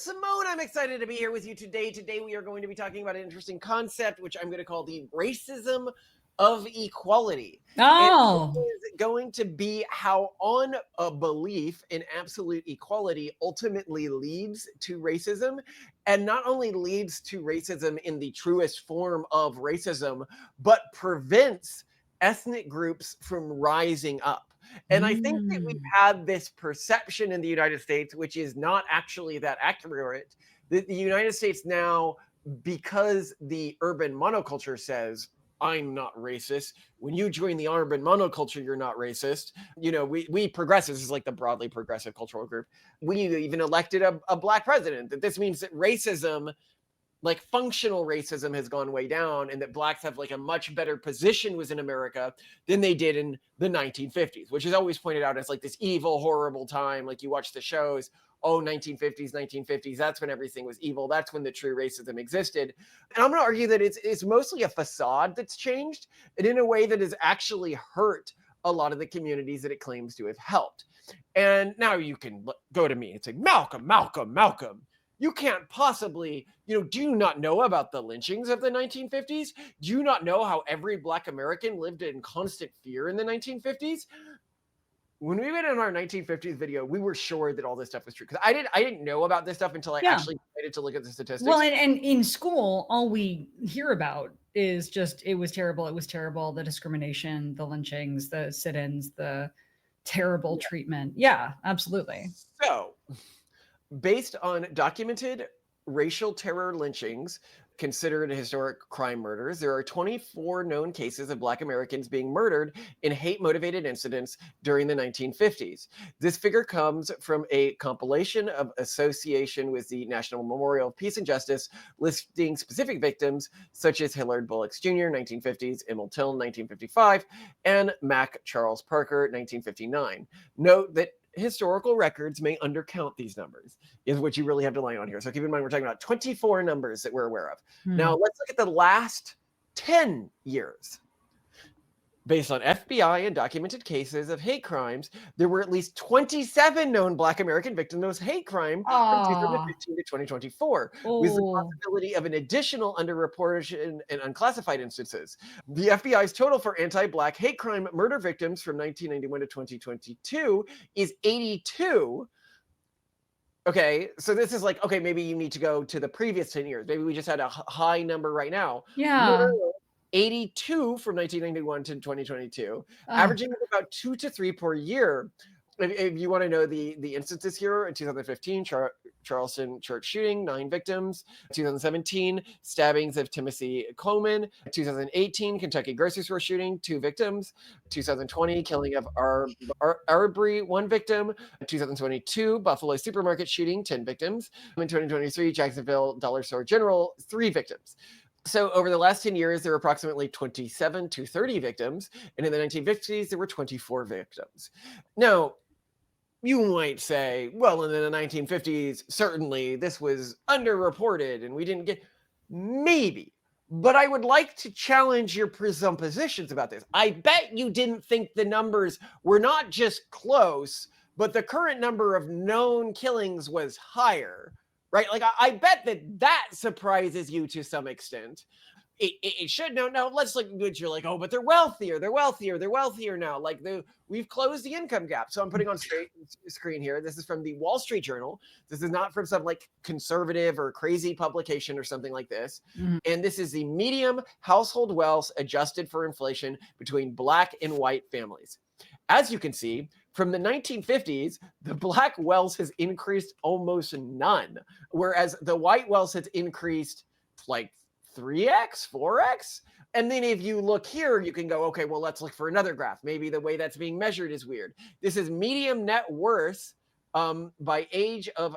Simone. I'm excited to be here with you today. Today we are going to be talking about an interesting concept, which I'm going to call the racism of equality. Oh, And it is going to be how on a belief in absolute equality ultimately leads to racism, and not only leads to racism in the truest form of racism, but prevents ethnic groups from rising up. And I think that we've had this perception in the United States, which is not actually that accurate, that the United States now, because the urban monoculture says, I'm not racist. When you join the urban monoculture, you're not racist. You know, we progressives is like the broadly progressive cultural group. We even elected a black president. That this means that racism, like functional racism, has gone way down, and that blacks have like a much better position within America than they did in the 1950s, which is always pointed out as like this evil, horrible time. Like you watch the shows, oh, 1950s, that's when everything was evil. That's when the true racism existed. And I'm going to argue that it's mostly a facade that's changed, and in a way that has actually hurt a lot of the communities that it claims to have helped. And now you can go to me and say, Malcolm. You can't possibly, do you not know about the lynchings of the 1950s? Do you not know how every Black American lived in constant fear in the 1950s? When we went on our 1950s video, we were sure that all this stuff was true. Because I didn't know about this stuff until I actually decided to look at the statistics. Well, and in school, all we hear about is just, it was terrible, the discrimination, the lynchings, the sit-ins, the terrible treatment. Yeah, absolutely. So, based on documented racial terror lynchings considered historic crime murders, there are 24 known cases of Black Americans being murdered in hate-motivated incidents during the 1950s. This figure comes from a compilation of association with the National Memorial of Peace and Justice, listing specific victims such as Hillard Bullocks Jr., 1950s, Emmett Till, 1955, and Mac Charles Parker, 1959. Note that historical records may undercount these numbers, is what you really have to line on here. So keep in mind, we're talking about 24 numbers that we're aware of. Now, let's look at the last 10 years. Based on FBI and documented cases of hate crimes, there were at least 27 known Black American victims of hate crime from 2015 to 2024, with the possibility of an additional underreported and unclassified instances. The FBI's total for anti-Black hate crime murder victims from 1991 to 2022 is 82. Okay, so this is like, okay, maybe you need to go to the previous 10 years. Maybe we just had a high number right now. Yeah. 82 from 1991 to 2022, averaging about 2 to 3 per year. If you want to know the instances here, in 2015, Charleston church shooting, 9 victims. 2017, stabbings of Timothy Coleman. 2018, Kentucky grocery store shooting, 2 victims. 2020, killing of Arbery, 1 victim. 2022, Buffalo supermarket shooting, 10 victims. In 2023, Jacksonville Dollar Store General, 3 victims. So over the last 10 years, there were approximately 27 to 30 victims. And in the 1950s, there were 24 victims. Now, you might say, well, in the 1950s, certainly this was underreported and we didn't get, maybe. But I would like to challenge your presuppositions about this. I bet you didn't think the numbers were not just close, but the current number of known killings was higher. Right? Like, I bet that surprises you to some extent. It should. No, let's look good. You're like, oh, but they're wealthier now. Like, we've closed the income gap. So I'm putting on screen here. This is from the Wall Street Journal. This is not from some like conservative or crazy publication or something like this. And this is the median household wealth adjusted for inflation between Black and white families. As you can see, from the 1950s, the Black wealth has increased almost none, whereas the white wealth has increased like 3x, 4x. And then if you look here, you can go, okay, well, let's look for another graph. Maybe the way that's being measured is weird. This is median net worth by age of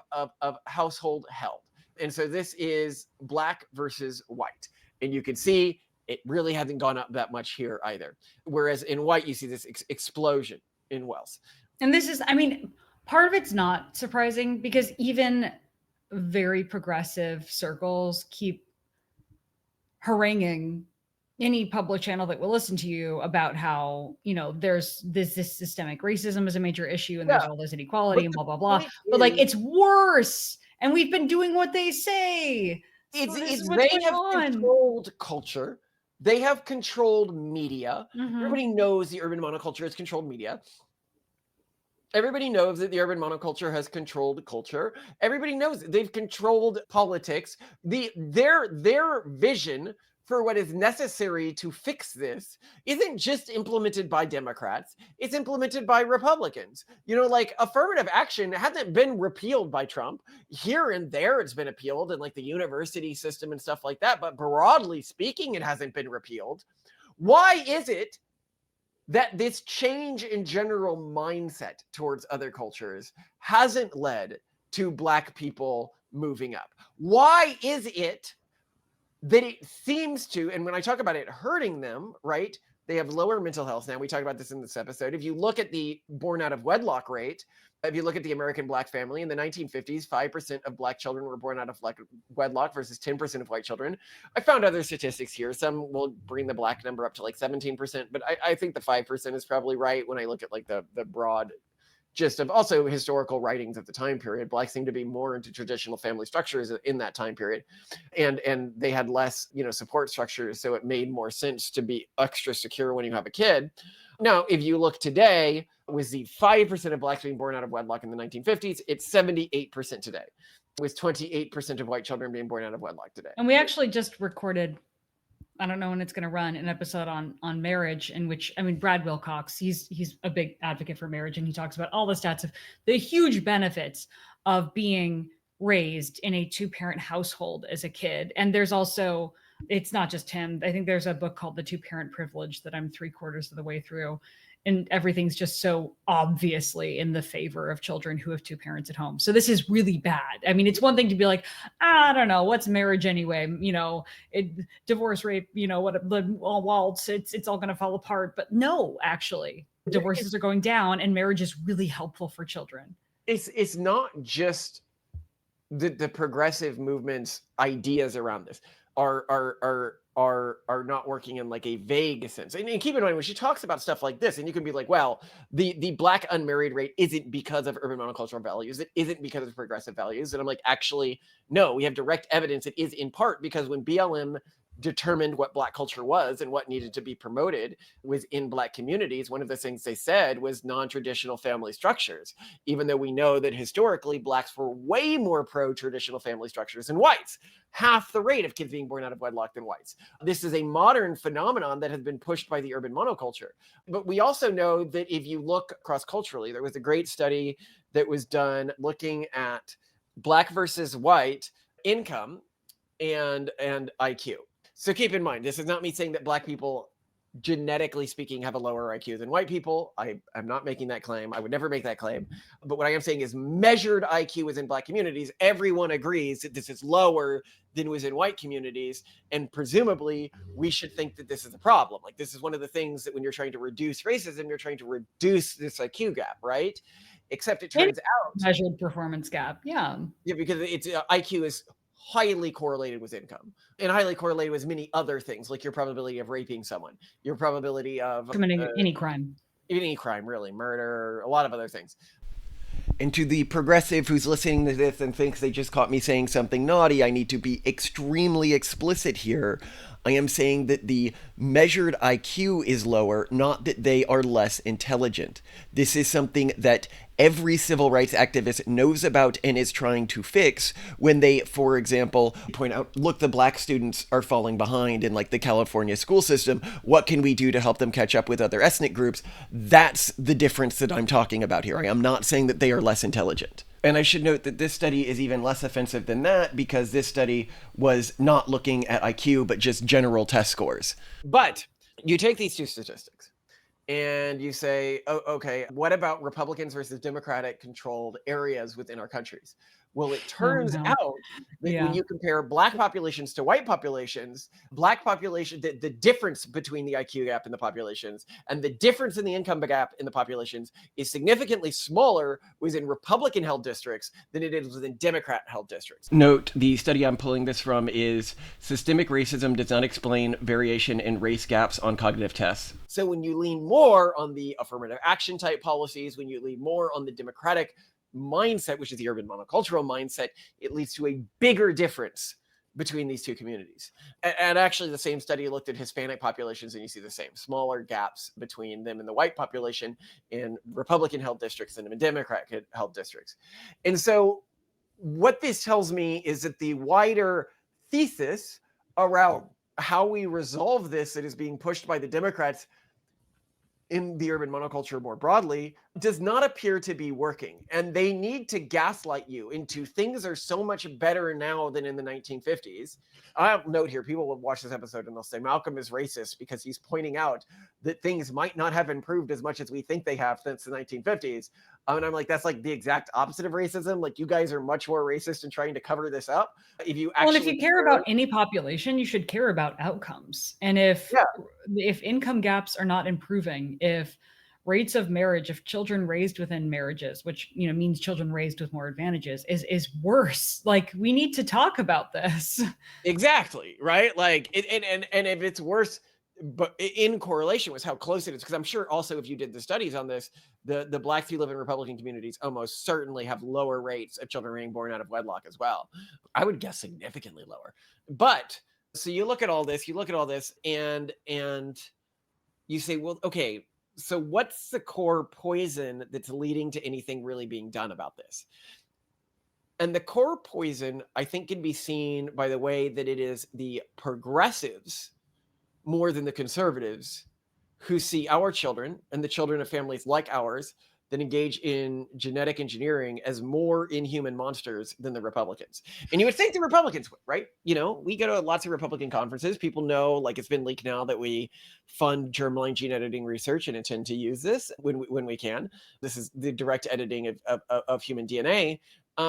household held. And so this is Black versus white. And you can see it really hasn't gone up that much here either. Whereas in white, you see this explosion in wealth. And this is, I mean, part of it's not surprising because even very progressive circles keep haranguing any public channel that will listen to you about how, there's this systemic racism is a major issue and there's all this inequality and blah, blah, blah. But like, it's worse And we've been doing what they say. So this is what's They going have on. controlled culture. They have controlled media. Mhm. Everybody knows the urban monoculture has controlled media. Everybody knows that the urban monoculture has controlled culture. Everybody knows they've controlled politics. Their vision for what is necessary to fix this isn't just implemented by Democrats, it's implemented by Republicans. You know, like affirmative action hasn't been repealed by Trump. Here and there it's been repealed in like the university system and stuff like that, but broadly speaking, it hasn't been repealed. Why is it that this change in general mindset towards other cultures hasn't led to Black people moving up? Why is it that it seems to, and when I talk about it hurting them, right, they have lower mental health now. We talked about this in this episode. If you look at the born out of wedlock rate, if you look at the American Black family in the 1950s, 5% of Black children were born out of wedlock versus 10% of white children. I found other statistics here. Some will bring the Black number up to like 17%, but I think the 5% is probably right when I look at like the broad gist of also historical writings of the time period. Blacks seem to be more into traditional family structures in that time period, and they had less, you know, support structures, so it made more sense to be extra secure when you have a kid. Now, if you look today, with the 5% of Blacks being born out of wedlock in the 1950s, it's 78% today, with 28% of white children being born out of wedlock today. And we actually just recorded, I don't know when it's going to run, an episode on marriage, in which, I mean, Brad Wilcox, he's a big advocate for marriage, and he talks about all the stats of the huge benefits of being raised in a two-parent household as a kid. And there's also, it's not just him. I think there's a book called The Two-Parent Privilege that I'm 3/4 of the way through, and everything's just so obviously in the favor of children who have two parents at home. So this is really bad. I mean, it's one thing to be like, I don't know, what's marriage anyway? You know, divorce, rape, you know, what the waltz, it's all going to fall apart. But no, actually, divorces are going down, and marriage is really helpful for children. It's not just the progressive movement's ideas around this are not working in like a vague sense. And keep in mind, when she talks about stuff like this, and you can be like, well, the Black unmarried rate isn't because of urban monocultural values, it isn't because of progressive values. And I'm like, actually, no, we have direct evidence it is in part because when BLM determined what Black culture was and what needed to be promoted within Black communities, one of the things they said was non-traditional family structures, even though we know that historically Blacks were way more pro-traditional family structures than whites, half the rate of kids being born out of wedlock than whites. This is a modern phenomenon that has been pushed by the urban monoculture. But we also know that if you look cross-culturally, there was a great study that was done looking at Black versus white income and IQ. So keep in mind, this is not me saying that Black people, genetically speaking, have a lower IQ than white people. I'm not making that claim. I would never make that claim. But what I am saying is measured IQ within Black communities, everyone agrees that this is lower than within white communities. And presumably, we should think that this is a problem. Like, this is one of the things that when you're trying to reduce racism, you're trying to reduce this IQ gap, right? Except it turns out measured performance gap. Yeah, because it's IQ is highly correlated with income and highly correlated with many other things, like your probability of raping someone, your probability of committing any crime, really, murder, a lot of other things. And to the progressive who's listening to this and thinks they just caught me saying something naughty, I need to be extremely explicit here. I am saying that the measured IQ is lower, not that they are less intelligent. This is something that every civil rights activist knows about and is trying to fix when they, for example, point out, look, the Black students are falling behind in like the California school system. What can we do to help them catch up with other ethnic groups? That's the difference that I'm talking about here. I am not saying that they are less intelligent. And I should note that this study is even less offensive than that because this study was not looking at IQ, but just general test scores. But you take these two statistics and you say, oh, okay, what about Republicans versus Democratic controlled areas within our countries? Well, it turns out that when you compare Black populations to white populations, Black population, the difference between the IQ gap in the populations and the difference in the income gap in the populations is significantly smaller within Republican-held districts than it is within Democrat-held districts. Note, the study I'm pulling this from is Systemic Racism Does Not Explain Variation in Race Gaps on Cognitive Tests. So when you lean more on the affirmative action type policies, when you lean more on the democratic mindset, which is the urban monocultural mindset, it leads to a bigger difference between these two communities. And actually, the same study looked at Hispanic populations, and you see the same smaller gaps between them and the white population in Republican held districts and in Democrat held districts. And so, what this tells me is that the wider thesis around how we resolve this that is being pushed by the Democrats in the urban monoculture more broadly does not appear to be working. And they need to gaslight you into things are so much better now than in the 1950s. I'll note here, people will watch this episode and they'll say Malcolm is racist because he's pointing out that things might not have improved as much as we think they have since the 1950s. And I'm like, that's like the exact opposite of racism. Like, you guys are much more racist in trying to cover this up. If you actually, well, and if you care about any population, you should care about outcomes. And if income gaps are not improving, if rates of marriage, if children raised within marriages, which means children raised with more advantages, is worse, like, we need to talk about this. Exactly, right? Like, and if it's worse, but in correlation with how close it is, because I'm sure also if you did the studies on this, the blacks who live in Republican communities almost certainly have lower rates of children being born out of wedlock as well. I would guess significantly lower. But so you look at all this, and you say, well, okay, so what's the core poison that's leading to anything really being done about this? And the core poison, I think, can be seen by the way that it is the progressives more than the conservatives who see our children and the children of families like ours that engage in genetic engineering as more inhuman monsters than the Republicans. And you would think the Republicans would, right? We go to lots of Republican conferences. People know, like, it's been leaked now that we fund germline gene editing research and intend to use this when we can. This is the direct editing of human DNA.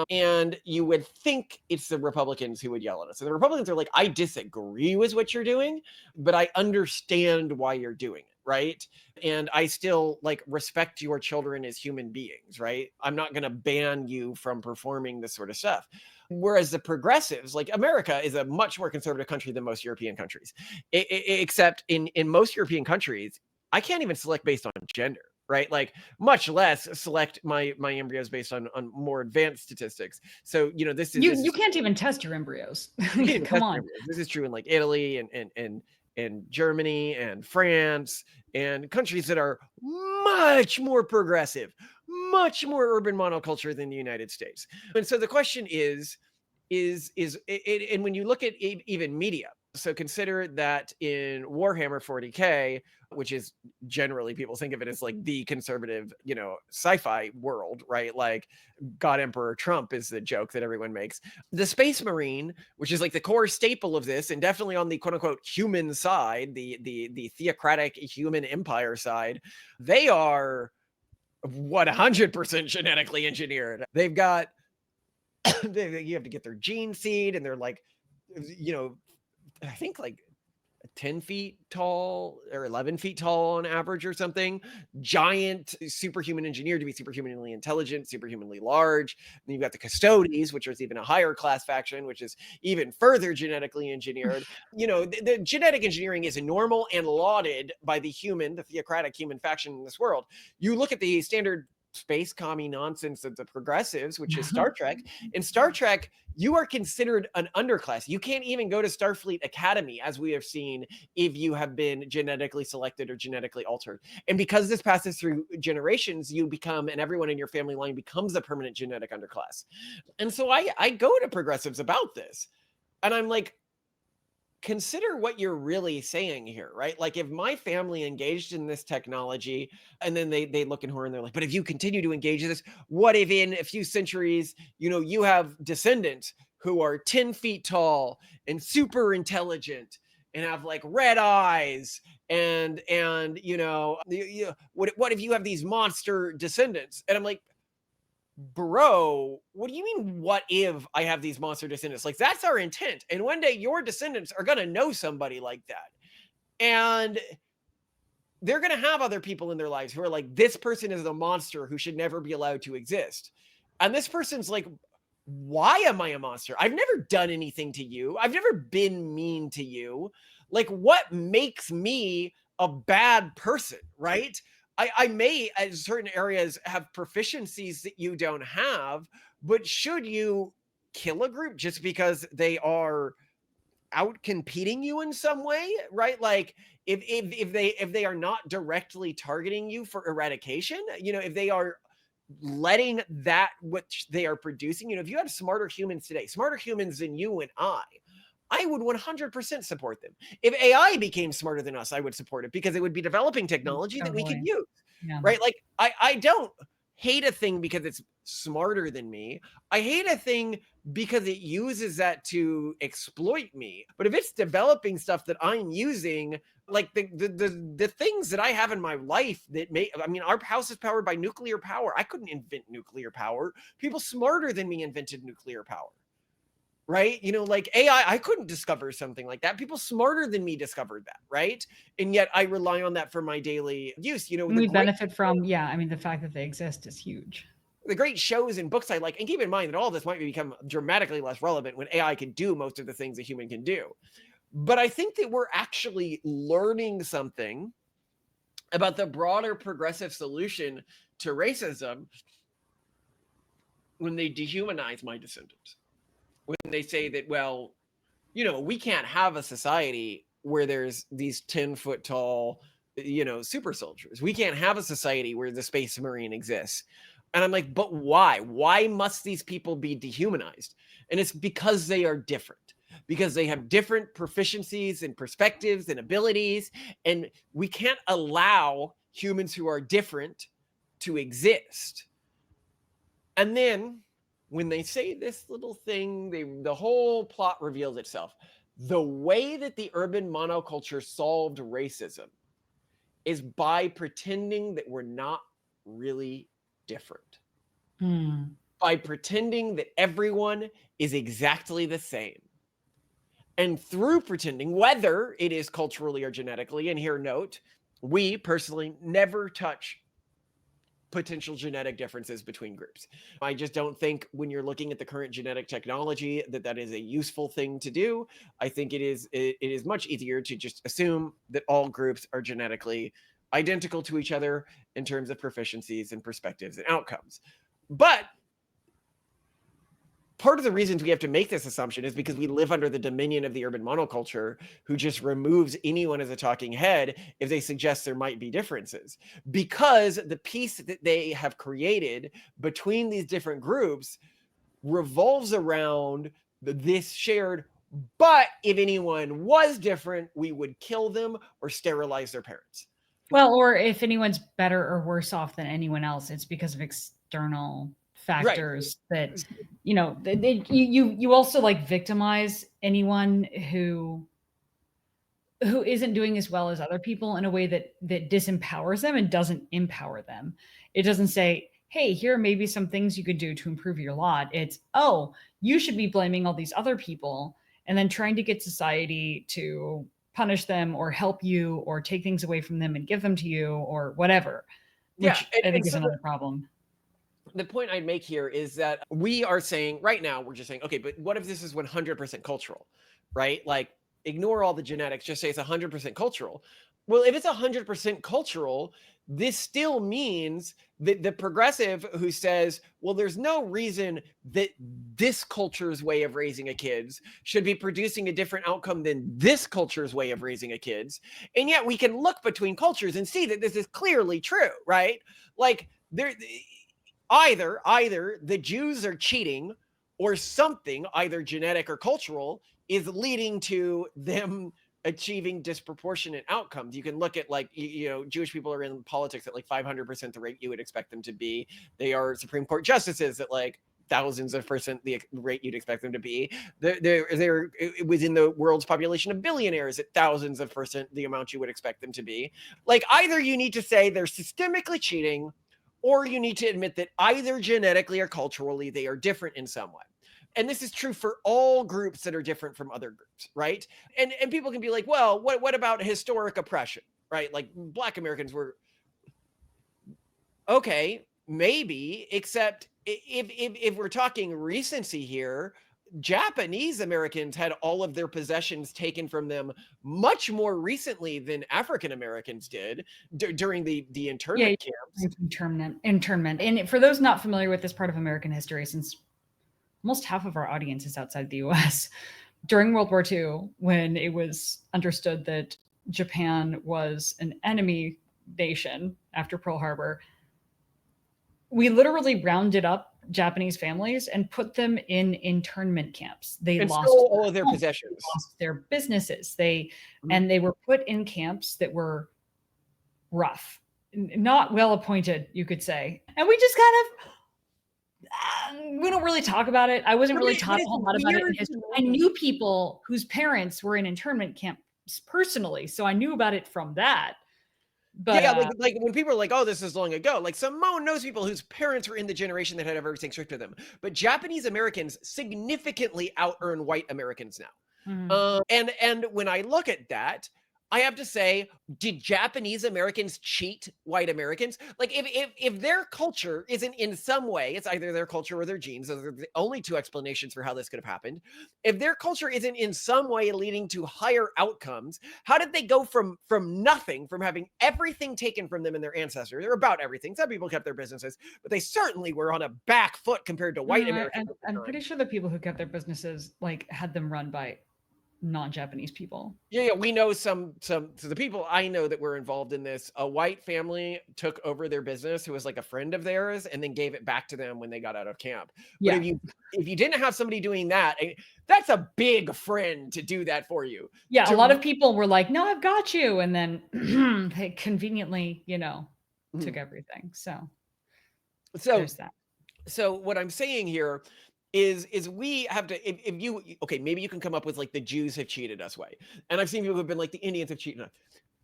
And you would think it's the Republicans who would yell at us. And the Republicans are like, I disagree with what you're doing, but I understand why you're doing it, right? And I still respect your children as human beings, right? I'm not going to ban you from performing this sort of stuff. Whereas the progressives, like, America is a much more conservative country than most European countries, except in most European countries, I can't even select based on gender. Right? Like, much less select my embryos based on more advanced statistics. So, this is you can't even test your embryos. Come on. Embryos. This is true in like Italy and Germany and France and countries that are much more progressive, much more urban monoculture than the United States. And so the question is and when you look at even media, so consider that in Warhammer 40K, which is generally, people think of it as like the conservative, sci-fi world, right? Like, God Emperor Trump is the joke that everyone makes. The Space Marine, which is like the core staple of this, and definitely on the quote unquote human side, the theocratic human empire side, they are 100% genetically engineered. They've got, you have to get their gene seed, and they're like, I think like 10 feet tall or 11 feet tall on average or something. Giant, superhuman engineered to be superhumanly intelligent, superhumanly large. Then you've got the Custodes, which is even a higher class faction, which is even further genetically engineered. The genetic engineering is normal and lauded by the theocratic human faction in this world. You look at the standard space commie nonsense of the progressives, which is Star Trek. In Star Trek, you are considered an underclass. You can't even go to Starfleet Academy, as we have seen, if you have been genetically selected or genetically altered. And because this passes through generations, you become, and everyone in your family line becomes a permanent genetic underclass. And so I go to progressives about this, and I'm like, consider what you're really saying here, right? Like, if my family engaged in this technology and then they look in horror and they're like, but if you continue to engage in this, what if in a few centuries, you have descendants who are 10 feet tall and super intelligent and have like red eyes and what if you have these monster descendants? And I'm like, bro, what do you mean, what if I have these monster descendants? Like, that's our intent. And one day your descendants are going to know somebody like that. And they're going to have other people in their lives who are like, this person is a monster who should never be allowed to exist. And this person's like, why am I a monster? I've never done anything to you. I've never been mean to you. Like, what makes me a bad person, right? I may, at certain areas, have proficiencies that you don't have, but should you kill a group just because they are out competing you in some way, right? Like if they are not directly targeting you for eradication, if they are letting that which they are producing, if you have smarter humans today, smarter humans than you and I would 100% support them. If AI became smarter than us, I would support it because it would be developing technology that we could Totally. use, Yeah. right? Like I don't hate a thing because it's smarter than me. I hate a thing because it uses that to exploit me. But if it's developing stuff that I'm using, like the things that I have in my life that our house is powered by nuclear power. I couldn't invent nuclear power. People smarter than me invented nuclear power. Right? Like AI, I couldn't discover something like that. People smarter than me discovered that, right? And yet I rely on that for my daily use. And we benefit from, yeah, I mean, the fact that they exist is huge. The great shows and books I like, and keep in mind that all this might become dramatically less relevant when AI can do most of the things a human can do. But I think that we're actually learning something about the broader progressive solution to racism when they dehumanize my descendants. When they say that, well, we can't have a society where there's these 10-foot tall, super soldiers. We can't have a society where the Space Marine exists. And I'm like, but why? Why must these people be dehumanized? And it's because they are different, because they have different proficiencies and perspectives and abilities. And we can't allow humans who are different to exist. And then when they say this little thing, the whole plot reveals itself. The way that the urban monoculture solved racism is by pretending that we're not really different. By pretending that everyone is exactly the same. And through pretending, whether it is culturally or genetically, and here note, we personally never touch potential genetic differences between groups. I just don't think when you're looking at the current genetic technology that is a useful thing to do. I think it is much easier to just assume that all groups are genetically identical to each other in terms of proficiencies and perspectives and outcomes. But part of the reasons we have to make this assumption is because we live under the dominion of the urban monoculture, who just removes anyone as a talking head if they suggest there might be differences. Because the peace that they have created between these different groups revolves around this shared, but if anyone was different, we would kill them or sterilize their parents. Well, or if anyone's better or worse off than anyone else, it's because of external factors that you also like victimize anyone who isn't doing as well as other people in a way that disempowers them and doesn't empower them. It doesn't say, hey, here are maybe some things you could do to improve your lot. It's, oh, you should be blaming all these other people and then trying to get society to punish them or help you or take things away from them and give them to you or whatever, which I think is another problem. The point I'd make here is that we are saying right now, we're just saying, okay, but what if this is 100% cultural, right? Like, ignore all the genetics, just say it's 100% cultural. Well, if it's 100% cultural, this still means that the progressive who says, well, there's no reason that this culture's way of raising a kid should be producing a different outcome than this culture's way of raising a kid. And yet we can look between cultures and see that this is clearly true, right? Like, either the Jews are cheating or something, either genetic or cultural, is leading to them achieving disproportionate outcomes. You can look at, like, Jewish people are in politics at like 500% the rate you would expect them to be. They are Supreme Court justices at like thousands of percent the rate you'd expect them to be. They're within the world's population of billionaires at thousands of percent the amount you would expect them to be. Like, either you need to say they're systemically cheating, or you need to admit that either genetically or culturally they are different in some way. And this is true for all groups that are different from other groups, right? And people can be like, well, what about historic oppression, right? Like, Black Americans were, okay, maybe, except if we're talking recency here, Japanese Americans had all of their possessions taken from them much more recently than African Americans did during the internment camps. Internment. And for those not familiar with this part of American history, since almost half of our audience is outside the US, during World War II, when it was understood that Japan was an enemy nation after Pearl Harbor, we literally rounded up Japanese families and put them in internment camps. They lost all of their possessions, lost their businesses. And they were put in camps that were rough, not well appointed, you could say. And we just kind of we don't really talk about it. I wasn't really taught a whole lot about it in history. I knew people whose parents were in internment camps personally, so I knew about it from that. But yeah, like when people are like, "Oh, this is long ago," like Simone knows people whose parents were in the generation that had everything stripped to them. But Japanese Americans significantly out-earn white Americans now. And when I look at that, I have to say, did Japanese Americans cheat white Americans? Like, if their culture isn't in some way, it's either their culture or their genes. Those are the only two explanations for how this could have happened. If their culture isn't in some way leading to higher outcomes, how did they go from nothing, from having everything taken from them and their ancestors, or about everything? Some people kept their businesses, but they certainly were on a back foot compared to white Americans. I'm pretty sure the people who kept their businesses like had them run by non-Japanese people. Yeah, we know some so the people I know that were involved in this, a white family took over their business who was like a friend of theirs and then gave it back to them when they got out of camp. Yeah. But if you didn't have somebody doing that, that's a big friend to do that for you. Yeah, a lot of people were like, "No, I've got you," and then they conveniently, took everything. So there's that. So what I'm saying here is we have to, if you, okay, maybe you can come up with like the Jews have cheated us way. And I've seen people who've been like the Indians have cheated us.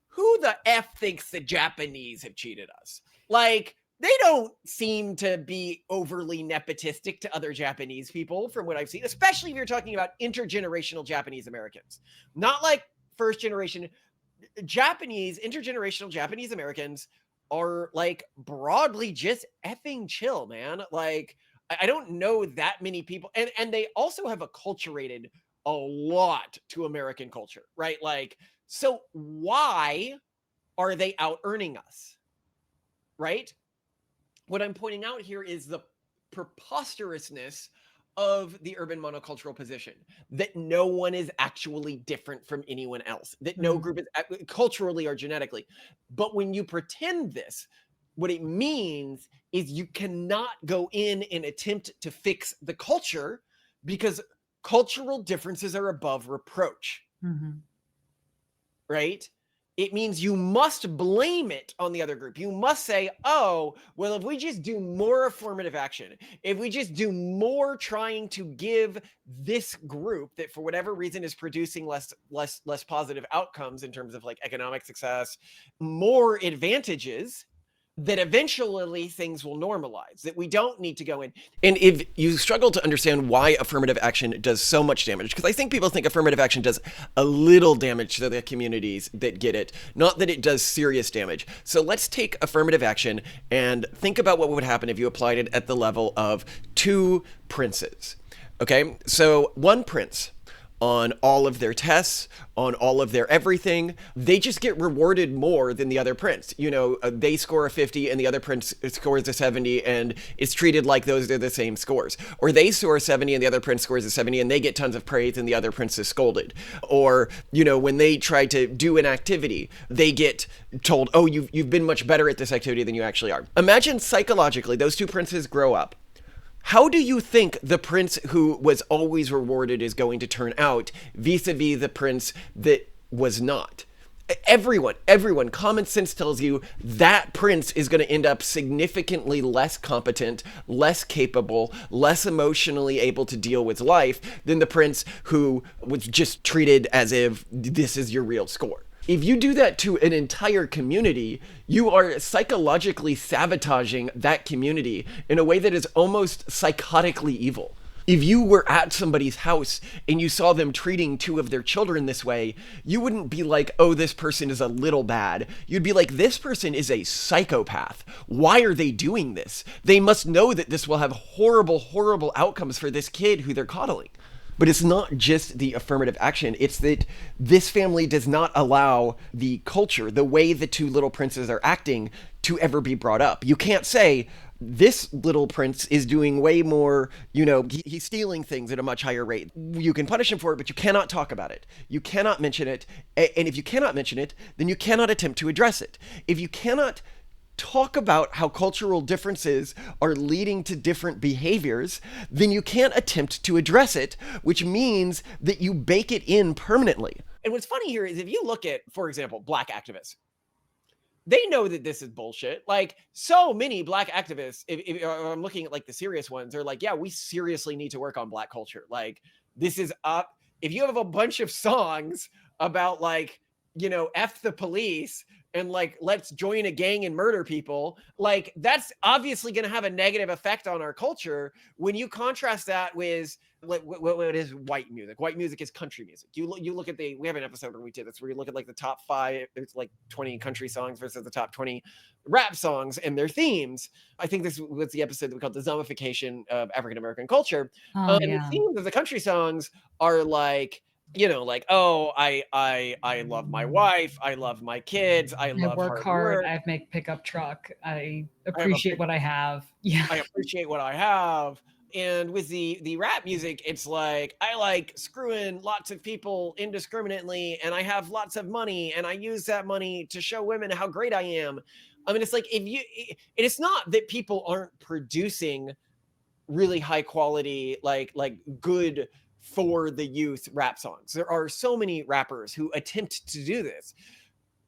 Who the F thinks the Japanese have cheated us? Like, they don't seem to be overly nepotistic to other Japanese people from what I've seen, especially if you're talking about intergenerational Japanese Americans. Not like first generation intergenerational Japanese Americans are like broadly just effing chill, man. Like, I don't know that many people. And they also have acculturated a lot to American culture, right? Like, so why are they out earning us, right? What I'm pointing out here is the preposterousness of the urban monocultural position, that no one is actually different from anyone else, that no group is culturally or genetically. But when you pretend this, what it means is you cannot go in and attempt to fix the culture because cultural differences are above reproach, right? It means you must blame it on the other group. You must say, oh, well, if we just do more affirmative action, if we just do more trying to give this group that for whatever reason is producing less positive outcomes in terms of like economic success, more advantages, that eventually things will normalize, that we don't need to go in. And if you struggle to understand why affirmative action does so much damage, because I think people think affirmative action does a little damage to the communities that get it, not that it does serious damage. So let's take affirmative action and think about what would happen if you applied it at the level of two princes. Okay, so one prince on all of their tests, on all of their everything, they just get rewarded more than the other prince. They score a 50 and the other prince scores a 70 and it's treated like those are the same scores. Or they score a 70 and the other prince scores a 70 and they get tons of praise and the other prince is scolded. Or, when they try to do an activity, they get told, oh, you've been much better at this activity than you actually are. Imagine psychologically, those two princes grow up. How do you think the prince who was always rewarded is going to turn out vis-a-vis the prince that was not? Everyone, common sense tells you that prince is going to end up significantly less competent, less capable, less emotionally able to deal with life than the prince who was just treated as if this is your real score. If you do that to an entire community, you are psychologically sabotaging that community in a way that is almost psychotically evil. If you were at somebody's house and you saw them treating two of their children this way, you wouldn't be like, oh, this person is a little bad. You'd be like, this person is a psychopath. Why are they doing this? They must know that this will have horrible, horrible outcomes for this kid who they're coddling. But it's not just the affirmative action. It's that this family does not allow the culture, the way the two little princes are acting, to ever be brought up. You can't say, this little prince is doing way more, he's stealing things at a much higher rate. You can punish him for it, but you cannot talk about it. You cannot mention it. And if you cannot mention it, then you cannot attempt to address it. If you cannot talk about how cultural differences are leading to different behaviors, then you can't attempt to address it, which means that you bake it in permanently. And what's funny here is if you look at, for example, Black activists, they know that this is bullshit. Like, so many Black activists, if I'm looking at like the serious ones, they're like, yeah, we seriously need to work on Black culture. Like, this is up. If you have a bunch of songs about like, F the police and like, let's join a gang and murder people, like that's obviously going to have a negative effect on our culture. When you contrast that with what is white music? White music is country music. You look at we have an episode where we did this, where you look at like the top 5, it's like 20 country songs versus the top 20 rap songs and their themes. I think this was the episode that we called the zombification of African-American culture. And the themes of the country songs are like, oh, I love my wife, I love my kids, I love work hard, work. I make pickup truck, I appreciate what I have. Yeah, I appreciate what I have. And with the rap music, it's like, I like screwing lots of people indiscriminately, and I have lots of money, and I use that money to show women how great I am. I mean, it's like, it's not that people aren't producing really high quality, like good for the youth rap songs. There are so many rappers who attempt to do this,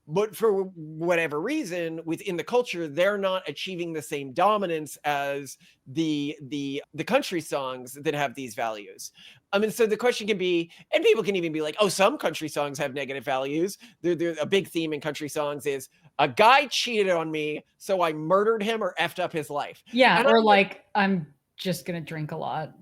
but for whatever reason within the culture, they're not achieving the same dominance as the country songs that have these values. I mean, so the question can be, and people can even be like, oh, some country songs have negative values. They're a big theme in country songs is a guy cheated on me, so I murdered him or effed up his life. Yeah, and or like, I'm just gonna drink a lot.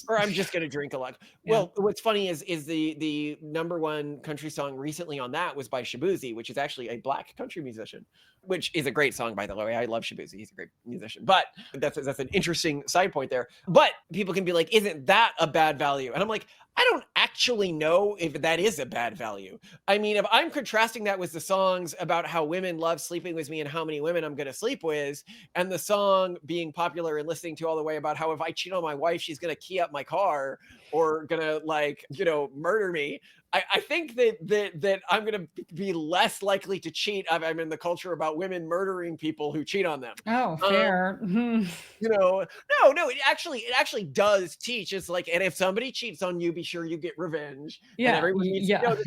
Or I'm just gonna drink a lot. Yeah. Well, what's funny is the number one country song recently on that was by Shaboozey, which is actually a Black country musician, which is a great song, by the way. I love Shaboozey. He's a great musician. But that's an interesting side point there. But people can be like, isn't that a bad value? And I'm like, I don't actually know if that is a bad value. I mean, if I'm contrasting that with the songs about how women love sleeping with me and how many women I'm going to sleep with, and the song being popular and listening to all the way about how if I cheat on my wife, she's going to key up my car or going to murder me. I think that I'm going to be less likely to cheat if I'm in the culture about women murdering people who cheat on them. Oh, fair. No, it actually does teach. It's like, and if somebody cheats on you, be sure you get revenge. Yeah,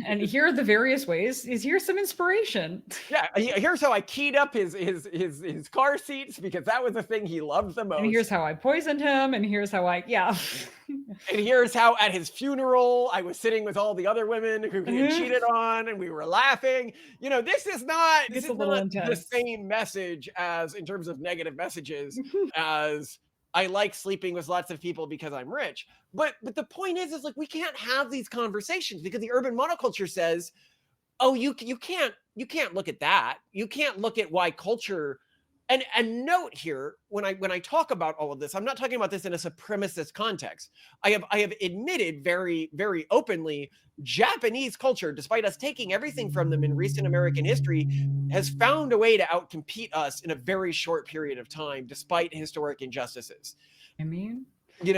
and here are the various ways. Here's some inspiration. Yeah, here's how I keyed up his car seats because that was the thing he loved the most. And here's how I poisoned him, and here's how And here's how at his funeral I was sitting with all the other women who he had cheated on, and we were laughing. This is not the same message as in terms of negative messages as I like sleeping with lots of people because I'm rich. But the point is like we can't have these conversations because the urban monoculture says, oh, you can't look at that. You can't look at why culture. And note here, when I talk about all of this, I'm not talking about this in a supremacist context. I have admitted very, very openly, Japanese culture, despite us taking everything from them in recent American history, has found a way to outcompete us in a very short period of time, despite historic injustices. I mean, in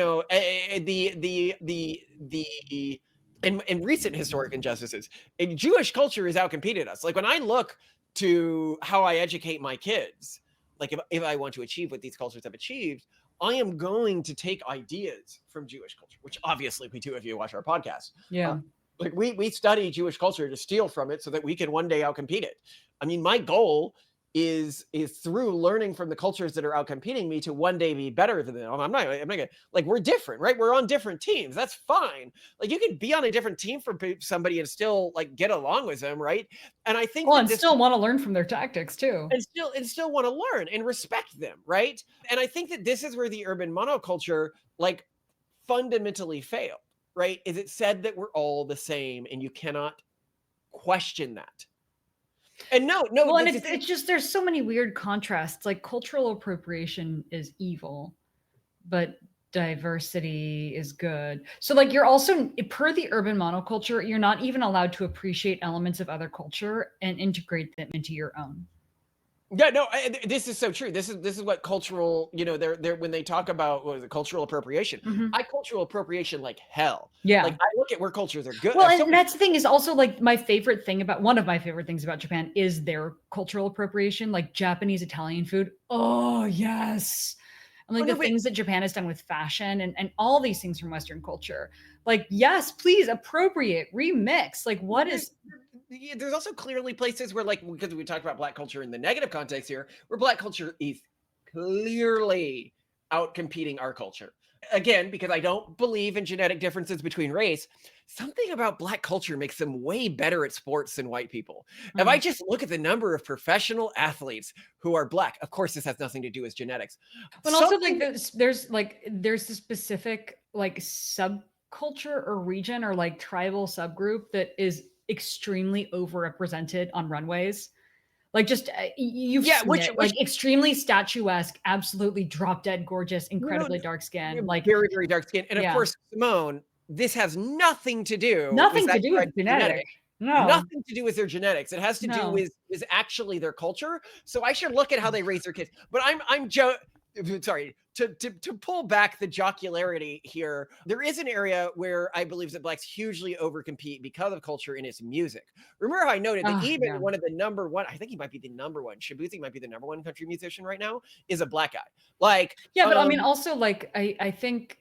recent historic injustices, Jewish culture has outcompeted us. Like when I look to how I educate my kids, like if I want to achieve what these cultures have achieved, I am going to take ideas from Jewish culture, which obviously we do if you watch our podcast. Yeah. Like we study Jewish culture to steal from it so that we can one day outcompete it. I mean, my goal is through learning from the cultures that are outcompeting me to one day be better than them. I'm not gonna, like, we're different, right? We're on different teams. That's fine. Like you can be on a different team from somebody and still like get along with them, right? And I think and still want to learn from their tactics too. And still want to learn and respect them, right? And I think that this is where the urban monoculture like fundamentally failed, right? Is it said that we're all the same and you cannot question that. And no. Well, and it's just there's so many weird contrasts. Like cultural appropriation is evil, but diversity is good. So like you're also, per the urban monoculture, you're not even allowed to appreciate elements of other culture and integrate them into your own. Yeah, no, this is so true. This is what cultural, they're when they talk about what is it, cultural appropriation. Mhm. I cultural appropriation like hell. Yeah. Like I look at where cultures are good. Well, So and that's the thing is also like one of my favorite things about Japan is their cultural appropriation, like Japanese Italian food. Oh, yes. And like no, the things that Japan has done with fashion and all these things from Western culture. Like, yes, please appropriate, remix. Like, what is there's also clearly places where, like, because we talked about Black culture in the negative context here, where Black culture is clearly out competing our culture. Again, because I don't believe in genetic differences between race, something about Black culture makes them way better at sports than white people. If I just look at the number of professional athletes who are Black, of course, this has nothing to do with genetics. But also like there's a specific like subculture or region or like tribal subgroup that is extremely overrepresented on runways. Like just you've seen which it, like extremely statuesque, absolutely drop dead gorgeous, no, incredibly dark skin, like very, very dark skin. And of yeah, course, Simone, this has nothing to do with nothing to that do with genetic. No, nothing to do with their genetics. It has to do no. with is actually their culture. So I should look at how they raise their kids. But sorry, to pull back the jocularity here, there is an area where I believe that Blacks hugely overcompete because of culture in its music. Remember how I noted that even Yeah. one of the number one, I think he might be the number one, Shabuzi might be the number one country musician right now, is a Black guy. Like, Yeah, but I mean, also like I think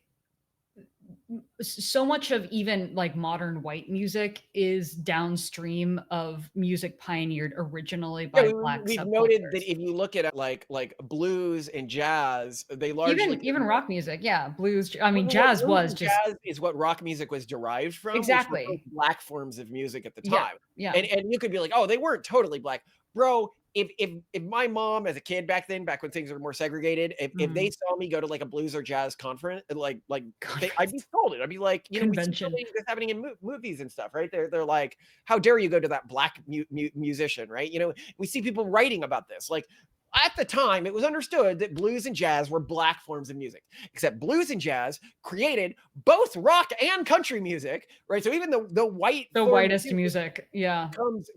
so much of even like modern white music is downstream of music pioneered originally by Black we've noted that subcultures. if you look at like blues and jazz, they largely Even rock music, yeah, blues. I mean, well, jazz blues was and just jazz is what rock music was derived from, which were both exactly. Black forms of music at the Yeah, time. yeah. And you could be like, oh, they weren't totally Black, bro. If my mom as a kid back when things were more segregated, if they saw me go to like a blues or jazz conference, I'd be scolded. I'd be like, we see Convention. this happening in movies and stuff, right? They're like, how dare you go to that Black musician, right? We see people writing about this, like. At the time, it was understood that blues and jazz were Black forms of music, except blues and jazz created both rock and country music, right? So even the whitest music, yeah.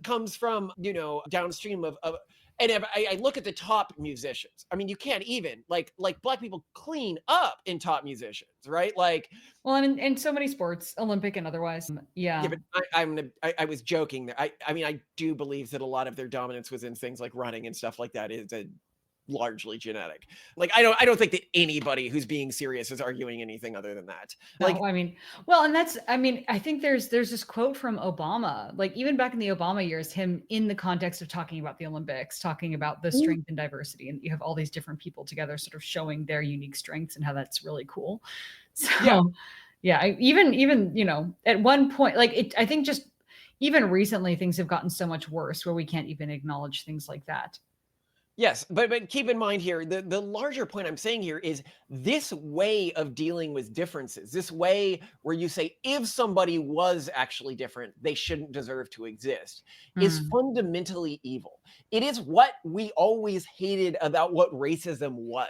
comes from, downstream of and if I look at the top musicians, I mean, you can't even like Black people clean up in top musicians, right? Like, well, and in so many sports, Olympic and otherwise, yeah. but I was joking there. I mean, I do believe that a lot of their dominance was in things like running and stuff like that is largely genetic. Like, I don't think that anybody who's being serious is arguing anything other than that. Like, no, I mean, well, and that's, I mean, I think there's this quote from Obama, like even back in the Obama years, him in the context of talking about the Olympics, talking about the strength and diversity, and you have all these different people together sort of showing their unique strengths and how that's really cool. So yeah, even, at one point, like I think just even recently things have gotten so much worse where we can't even acknowledge things like that. yes, but keep in mind here, the larger point I'm saying here is this way of dealing with differences, this way where you say if somebody was actually different, they shouldn't deserve to exist, is fundamentally evil. It is what we always hated about what racism was.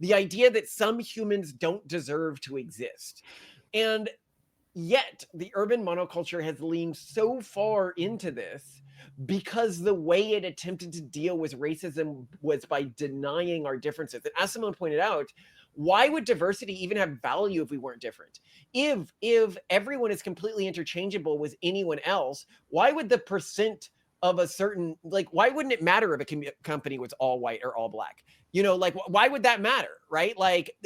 The idea that some humans don't deserve to exist. And yet the urban monoculture has leaned so far into this because the way it attempted to deal with racism was by denying our differences. And as Simone pointed out, why would diversity even have value if we weren't different? If everyone is completely interchangeable with anyone else, why would the percent of a certain, like, why wouldn't it matter if a company was all white or all Black? Like, why would that matter, right? Like,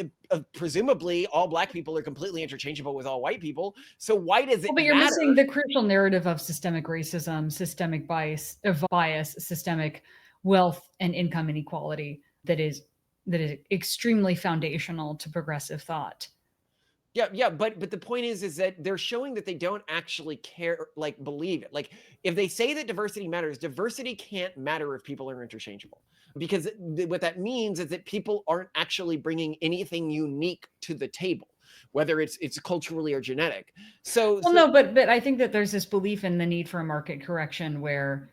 presumably all Black people are completely interchangeable with all white people. So why does it But you're matter? missing the crucial narrative of systemic racism, systemic bias, systemic wealth and income inequality that is extremely foundational to progressive thought. Yeah, but the point is that they're showing that they don't actually care, like, believe it. Like, if they say that diversity matters, diversity can't matter if people are interchangeable, because what that means is that people aren't actually bringing anything unique to the table, whether it's culturally or genetic. No, but I think that there's this belief in the need for a market correction where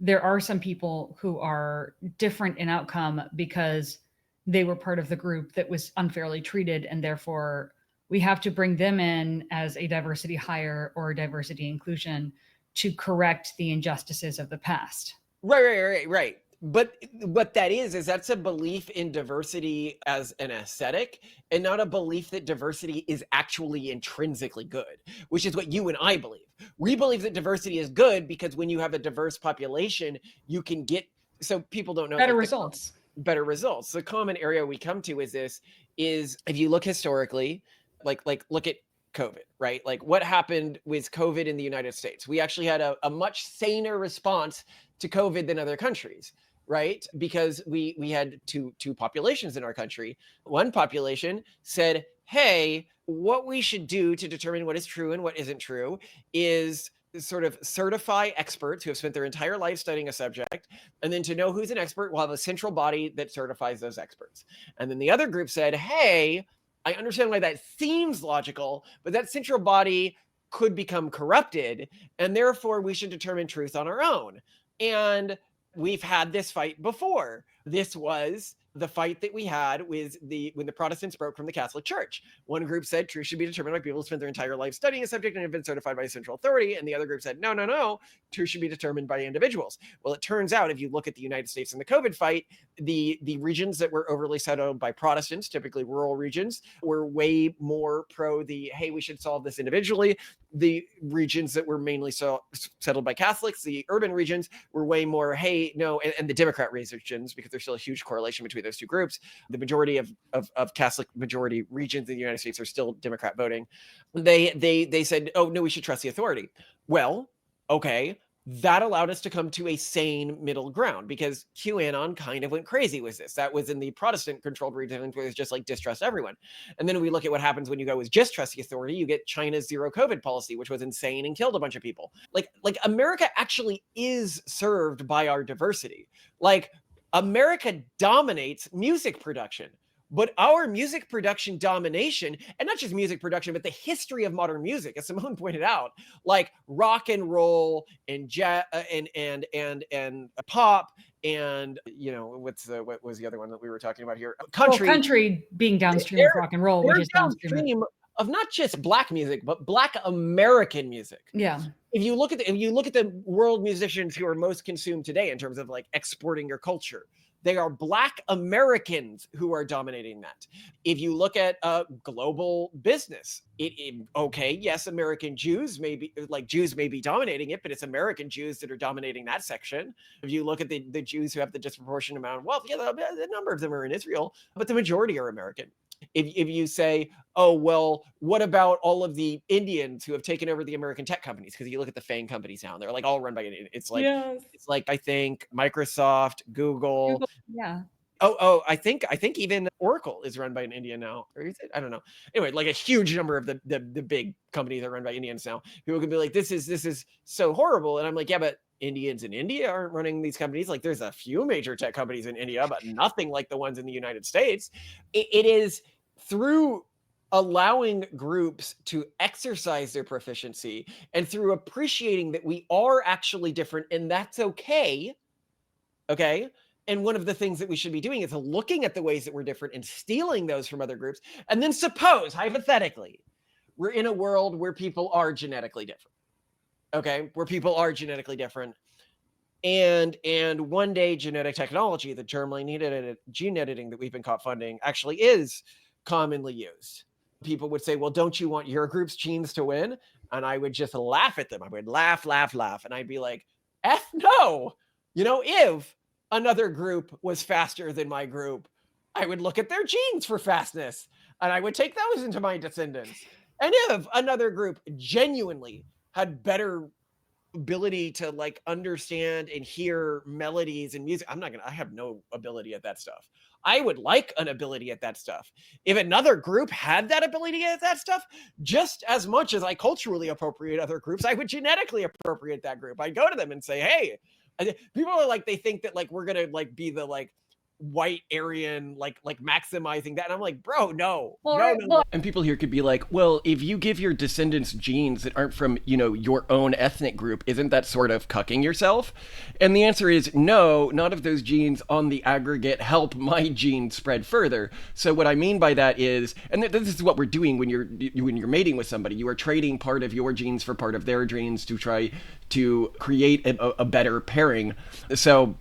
there are some people who are different in outcome because they were part of the group that was unfairly treated, and therefore we have to bring them in as a diversity hire or diversity inclusion to correct the injustices of the past. Right. But what that is that's a belief in diversity as an aesthetic, and not a belief that diversity is actually intrinsically good, which is what you and I believe. We believe that diversity is good because when you have a diverse population, you can get, so people don't know, better results. Better results. The common area we come to is if you look historically, like look at COVID, right? Like what happened with COVID in the United States? We actually had a much saner response to COVID than other countries, right? Because we had two populations in our country. One population said, hey, what we should do to determine what is true and what isn't true is sort of certify experts who have spent their entire life studying a subject, and then to know who's an expert, we'll have a central body that certifies those experts. And then the other group said, hey, I understand why that seems logical, but that central body could become corrupted, and therefore we should determine truth on our own. And we've had this fight before. This was the fight that we had when the Protestants broke from the Catholic Church. One group said truth should be determined by people who spent their entire life studying a subject and have been certified by a central authority. And the other group said, no, truth should be determined by individuals. Well, it turns out if you look at the United States in the COVID fight, the regions that were overly settled by Protestants, typically rural regions, were way more pro hey, we should solve this individually. The regions that were mainly settled by Catholics, the urban regions, were way more, hey, no, and the Democrat regions, because there's still a huge correlation between those two groups. The majority of Catholic majority regions in the United States are still Democrat voting. They said, oh, no, we should trust the authority. Well, okay, that allowed us to come to a sane middle ground, because QAnon kind of went crazy with this. That was in the Protestant-controlled regions where it's just like distrust everyone. And then we look at what happens when you go with just trust the authority. You get China's zero COVID policy, which was insane and killed a bunch of people. Like America actually is served by our diversity. Like America dominates music production. But our music production domination, and not just music production, but the history of modern music, as Simone pointed out, like rock and roll and jazz and pop, and what was the other one that we were talking about here? Country. Well, country being downstream of rock and roll, which is downstream of not just Black music, but Black American music. Yeah. If you look at the world musicians who are most consumed today in terms of like exporting your culture, they are Black Americans who are dominating that. If you look at global business, yes, American Jews may be dominating it, but it's American Jews that are dominating that section. If you look at the Jews who have the disproportionate amount of wealth, yeah, the number of them are in Israel, but the majority are American. If you say, oh, well, what about all of the Indians who have taken over the American tech companies? Because you look at the FANG companies now, and they're like all run by Indians. It's like I think Microsoft, Google. Yeah. Oh, I think even Oracle is run by an Indian now, or is it? I don't know. Anyway, like a huge number of the big companies are run by Indians now. People can be like, this is so horrible, and I'm like, yeah, but Indians in India aren't running these companies. Like, there's a few major tech companies in India, but nothing like the ones in the United States. It is through allowing groups to exercise their proficiency and through appreciating that we are actually different, and that's okay. Okay. And one of the things that we should be doing is looking at the ways that we're different and stealing those from other groups. And then suppose, hypothetically, we're in a world where people are genetically different. Okay, where people are genetically different. And one day genetic technology, the germline gene editing that we've been caught funding, actually is commonly used. People would say, well, don't you want your group's genes to win? And I would just laugh at them. I would laugh. And I'd be like, F no. If another group was faster than my group, I would look at their genes for fastness and I would take those into my descendants. And if another group genuinely had better ability to like understand and hear melodies and music, I have no ability at that stuff. I would like an ability at that stuff. If another group had that ability at that stuff, just as much as I culturally appropriate other groups, I would genetically appropriate that group. I'd go to them and say, hey, people are like, they think that like we're gonna like be the like white Aryan, like maximizing that. And I'm like, bro, no, Well, no, right, no, well, no. And people here could be like, well, if you give your descendants genes that aren't from, your own ethnic group, isn't that sort of cucking yourself? And the answer is no, none of those genes on the aggregate help my gene spread further. So what I mean by that is, and this is what we're doing when you're mating with somebody, you are trading part of your genes for part of their genes to try to create a better pairing. So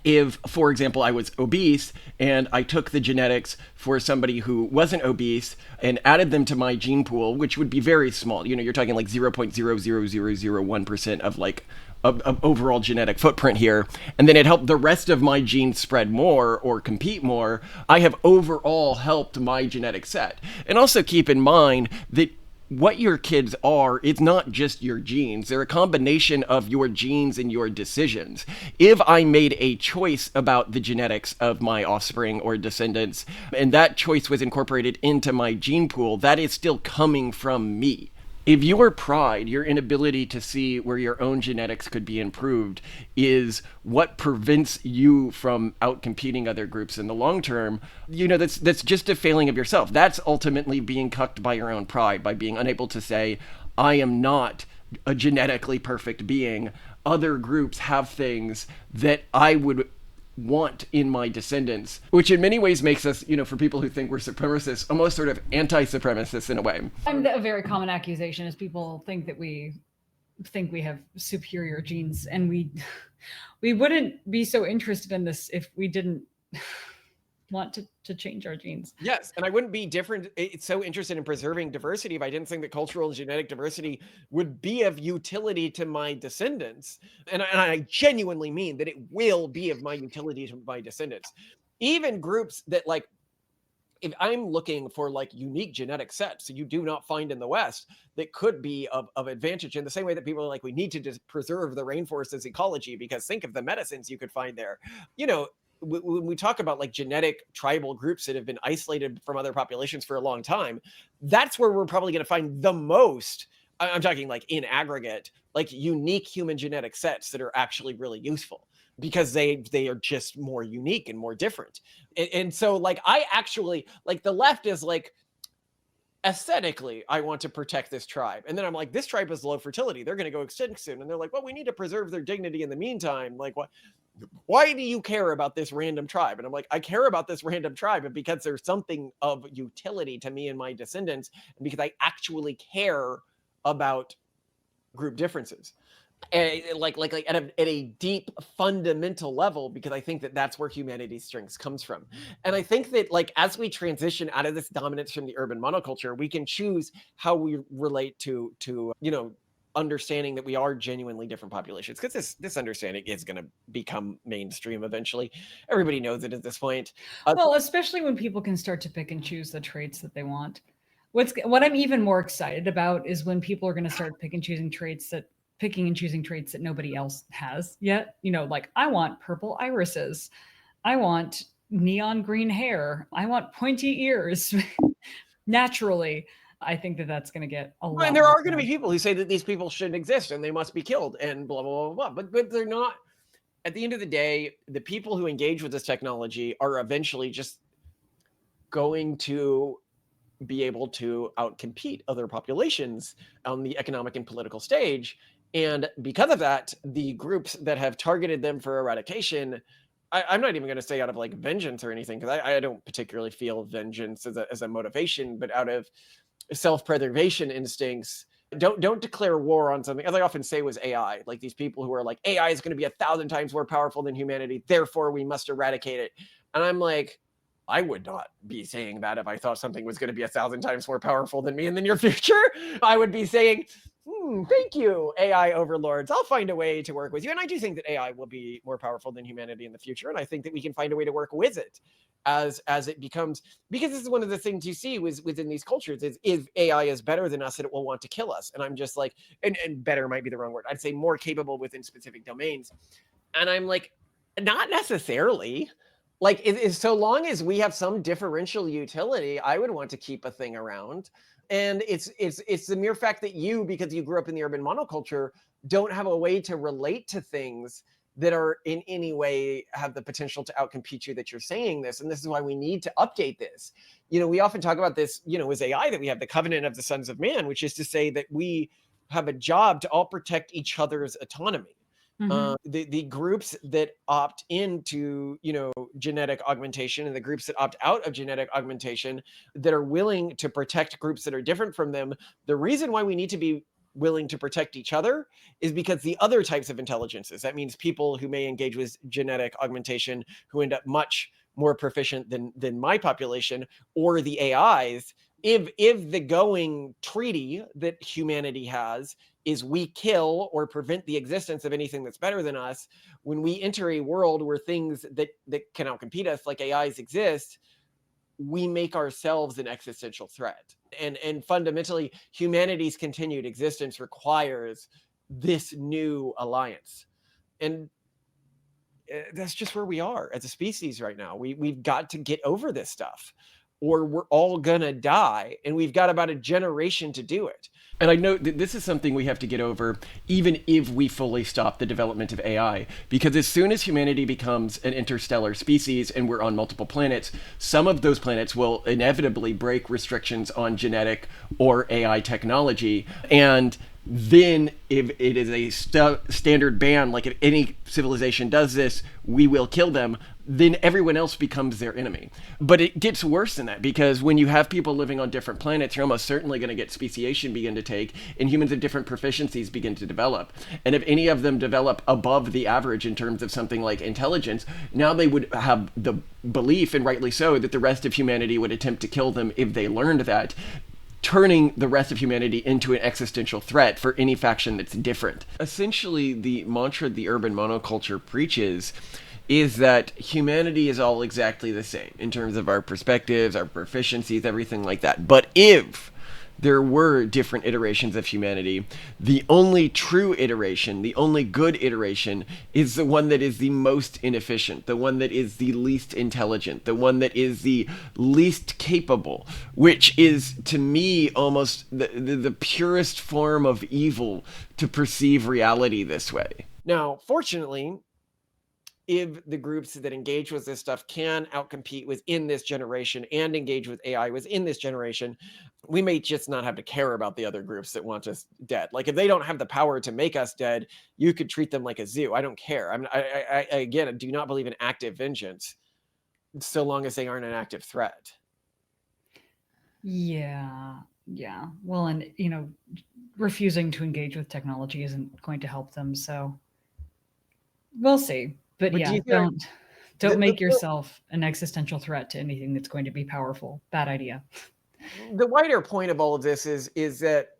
if, for example, I was obese and I took the genetics for somebody who wasn't obese and added them to my gene pool, which would be very small, you're talking like 0.00001% of like of overall genetic footprint here, and then it helped the rest of my genes spread more or compete more, I have overall helped my genetic set. And also keep in mind that what your kids are, it's not just your genes. They're a combination of your genes and your decisions. If I made a choice about the genetics of my offspring or descendants, and that choice was incorporated into my gene pool, that is still coming from me. If your pride, your inability to see where your own genetics could be improved, is what prevents you from outcompeting other groups in the long term, that's just a failing of yourself. That's ultimately being cucked by your own pride, by being unable to say, I am not a genetically perfect being. Other groups have things that I would want in my descendants, which in many ways makes us, for people who think we're supremacists, almost sort of anti-supremacists in a way. And a very common accusation is people think that we have superior genes, and we wouldn't be so interested in this if we didn't want to change our genes. Yes, and I wouldn't be it's so interested in preserving diversity if I didn't think that cultural and genetic diversity would be of utility to my descendants. And I genuinely mean that it will be of my utility to my descendants. Even groups that, like, if I'm looking for like unique genetic sets you do not find in the West that could be of advantage, in the same way that people are like, we need to just preserve the rainforest's ecology because think of the medicines you could find there. When we talk about like genetic tribal groups that have been isolated from other populations for a long time, that's where we're probably going to find the most. I'm talking like in aggregate, like unique human genetic sets that are actually really useful because they are just more unique and more different. And so like I actually like, the left is like, aesthetically, I want to protect this tribe. And then I'm like, this tribe is low fertility. They're going to go extinct soon. And they're like, well, we need to preserve their dignity in the meantime. Like, what? Why do you care about this random tribe? And I'm like, I care about this random tribe because there's something of utility to me and my descendants, and because I actually care about group differences. Like at a deep fundamental level, because I think that that's where humanity's strength comes from. And I think that like as we transition out of this dominance from the urban monoculture, we can choose how we relate to understanding that we are genuinely different populations, because this understanding is going to become mainstream eventually. Everybody knows it at this point. Well, especially when people can start to pick and choose the traits that they want. What I'm even more excited about is when people are going to start picking and choosing traits that nobody else has yet. Like, I want purple irises. I want neon green hair. I want pointy ears. Naturally, I think that that's going to get a lot. And there are going to be people who say that these people shouldn't exist and they must be killed and blah, blah, blah, blah. But they're not. At the end of the day, the people who engage with this technology are eventually just going to be able to outcompete other populations on the economic and political stage. And because of that, the groups that have targeted them for eradication, I'm not even going to say out of like vengeance or anything, because I don't particularly feel vengeance as a motivation, but out of self-preservation instincts. Don't declare war on something, as I often say was AI. Like these people who are like, AI is going to be 1,000 times more powerful than humanity, therefore we must eradicate it. And I'm like, I would not be saying that if I thought something was going to be 1,000 times more powerful than me in the near future. I would be saying, thank you, AI overlords. I'll find a way to work with you. And I do think that AI will be more powerful than humanity in the future. And I think that we can find a way to work with it as it becomes, because this is one of the things you see within these cultures is if AI is better than us, and it will want to kill us. And I'm just like, and better might be the wrong word. I'd say more capable within specific domains. And I'm like, not necessarily. Like, so long as we have some differential utility, I would want to keep a thing around. And it's the mere fact that you, because you grew up in the urban monoculture, don't have a way to relate to things that are in any way have the potential to outcompete you that you're saying this. And this is why we need to update this. We often talk about this, as AI, that we have the covenant of the sons of man, which is to say that we have a job to all protect each other's autonomy. The groups that opt into, genetic augmentation, and the groups that opt out of genetic augmentation, that are willing to protect groups that are different from them. The reason why we need to be willing to protect each other is because the other types of intelligences, that means people who may engage with genetic augmentation, who end up much more proficient than my population, or the AIs, if the going treaty that humanity has is we kill or prevent the existence of anything that's better than us, when we enter a world where things that can outcompete us, like AIs, exist, we make ourselves an existential threat. And fundamentally, humanity's continued existence requires this new alliance. And that's just where we are as a species right now. We've got to get over this stuff, or we're all gonna die, and we've got about a generation to do it. And I know that this is something we have to get over, even if we fully stop the development of AI, because as soon as humanity becomes an interstellar species and we're on multiple planets, some of those planets will inevitably break restrictions on genetic or AI technology. And then if it is a standard ban, like if any civilization does this, we will kill them, then everyone else becomes their enemy. But it gets worse than that, because when you have people living on different planets, you're almost certainly going to get speciation begin to take, and humans of different proficiencies begin to develop. And if any of them develop above the average in terms of something like intelligence, now they would have the belief, and rightly so, that the rest of humanity would attempt to kill them if they learned that, turning the rest of humanity into an existential threat for any faction that's different. Essentially, the mantra the urban monoculture preaches is that humanity is all exactly the same in terms of our perspectives, our proficiencies, everything like that. But if there were different iterations of humanity, the only true iteration, the only good iteration, is the one that is the most inefficient, the one that is the least intelligent, the one that is the least capable, which is, to me, almost the purest form of evil to perceive reality this way. Now, fortunately, if the groups that engage with this stuff can outcompete within this generation and engage with AI within this generation, we may just not have to care about the other groups that want us dead. Like, if they don't have the power to make us dead, you could treat them like a zoo. I don't care. I again, do not believe in active vengeance, so long as they aren't an active threat. Yeah. Well, and refusing to engage with technology isn't going to help them. So we'll see. But yeah, don't make yourself an existential threat to anything that's going to be powerful. Bad idea. The wider point of all of this is that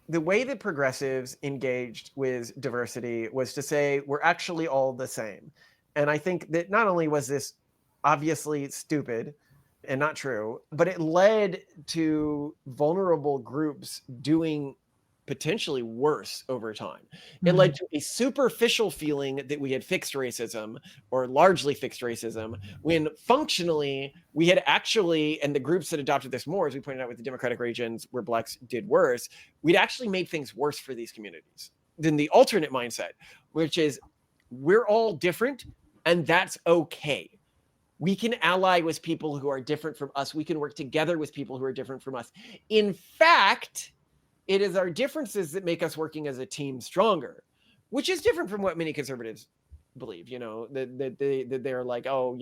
the way that progressives engaged with diversity was to say, we're actually all the same. And I think that not only was this obviously stupid and not true, but it led to vulnerable groups doing potentially worse over time. It led to a superficial feeling that we had fixed racism, or largely fixed racism, when functionally we had actually, and the groups that adopted this more, as we pointed out with the Democratic regions where Blacks did worse, we'd actually made things worse for these communities than the alternate mindset, which is we're all different and that's okay. We can ally with people who are different from us. We can work together with people who are different from us. In fact, it is our differences that make us working as a team stronger, which is different from what many conservatives believe, that they're like, oh,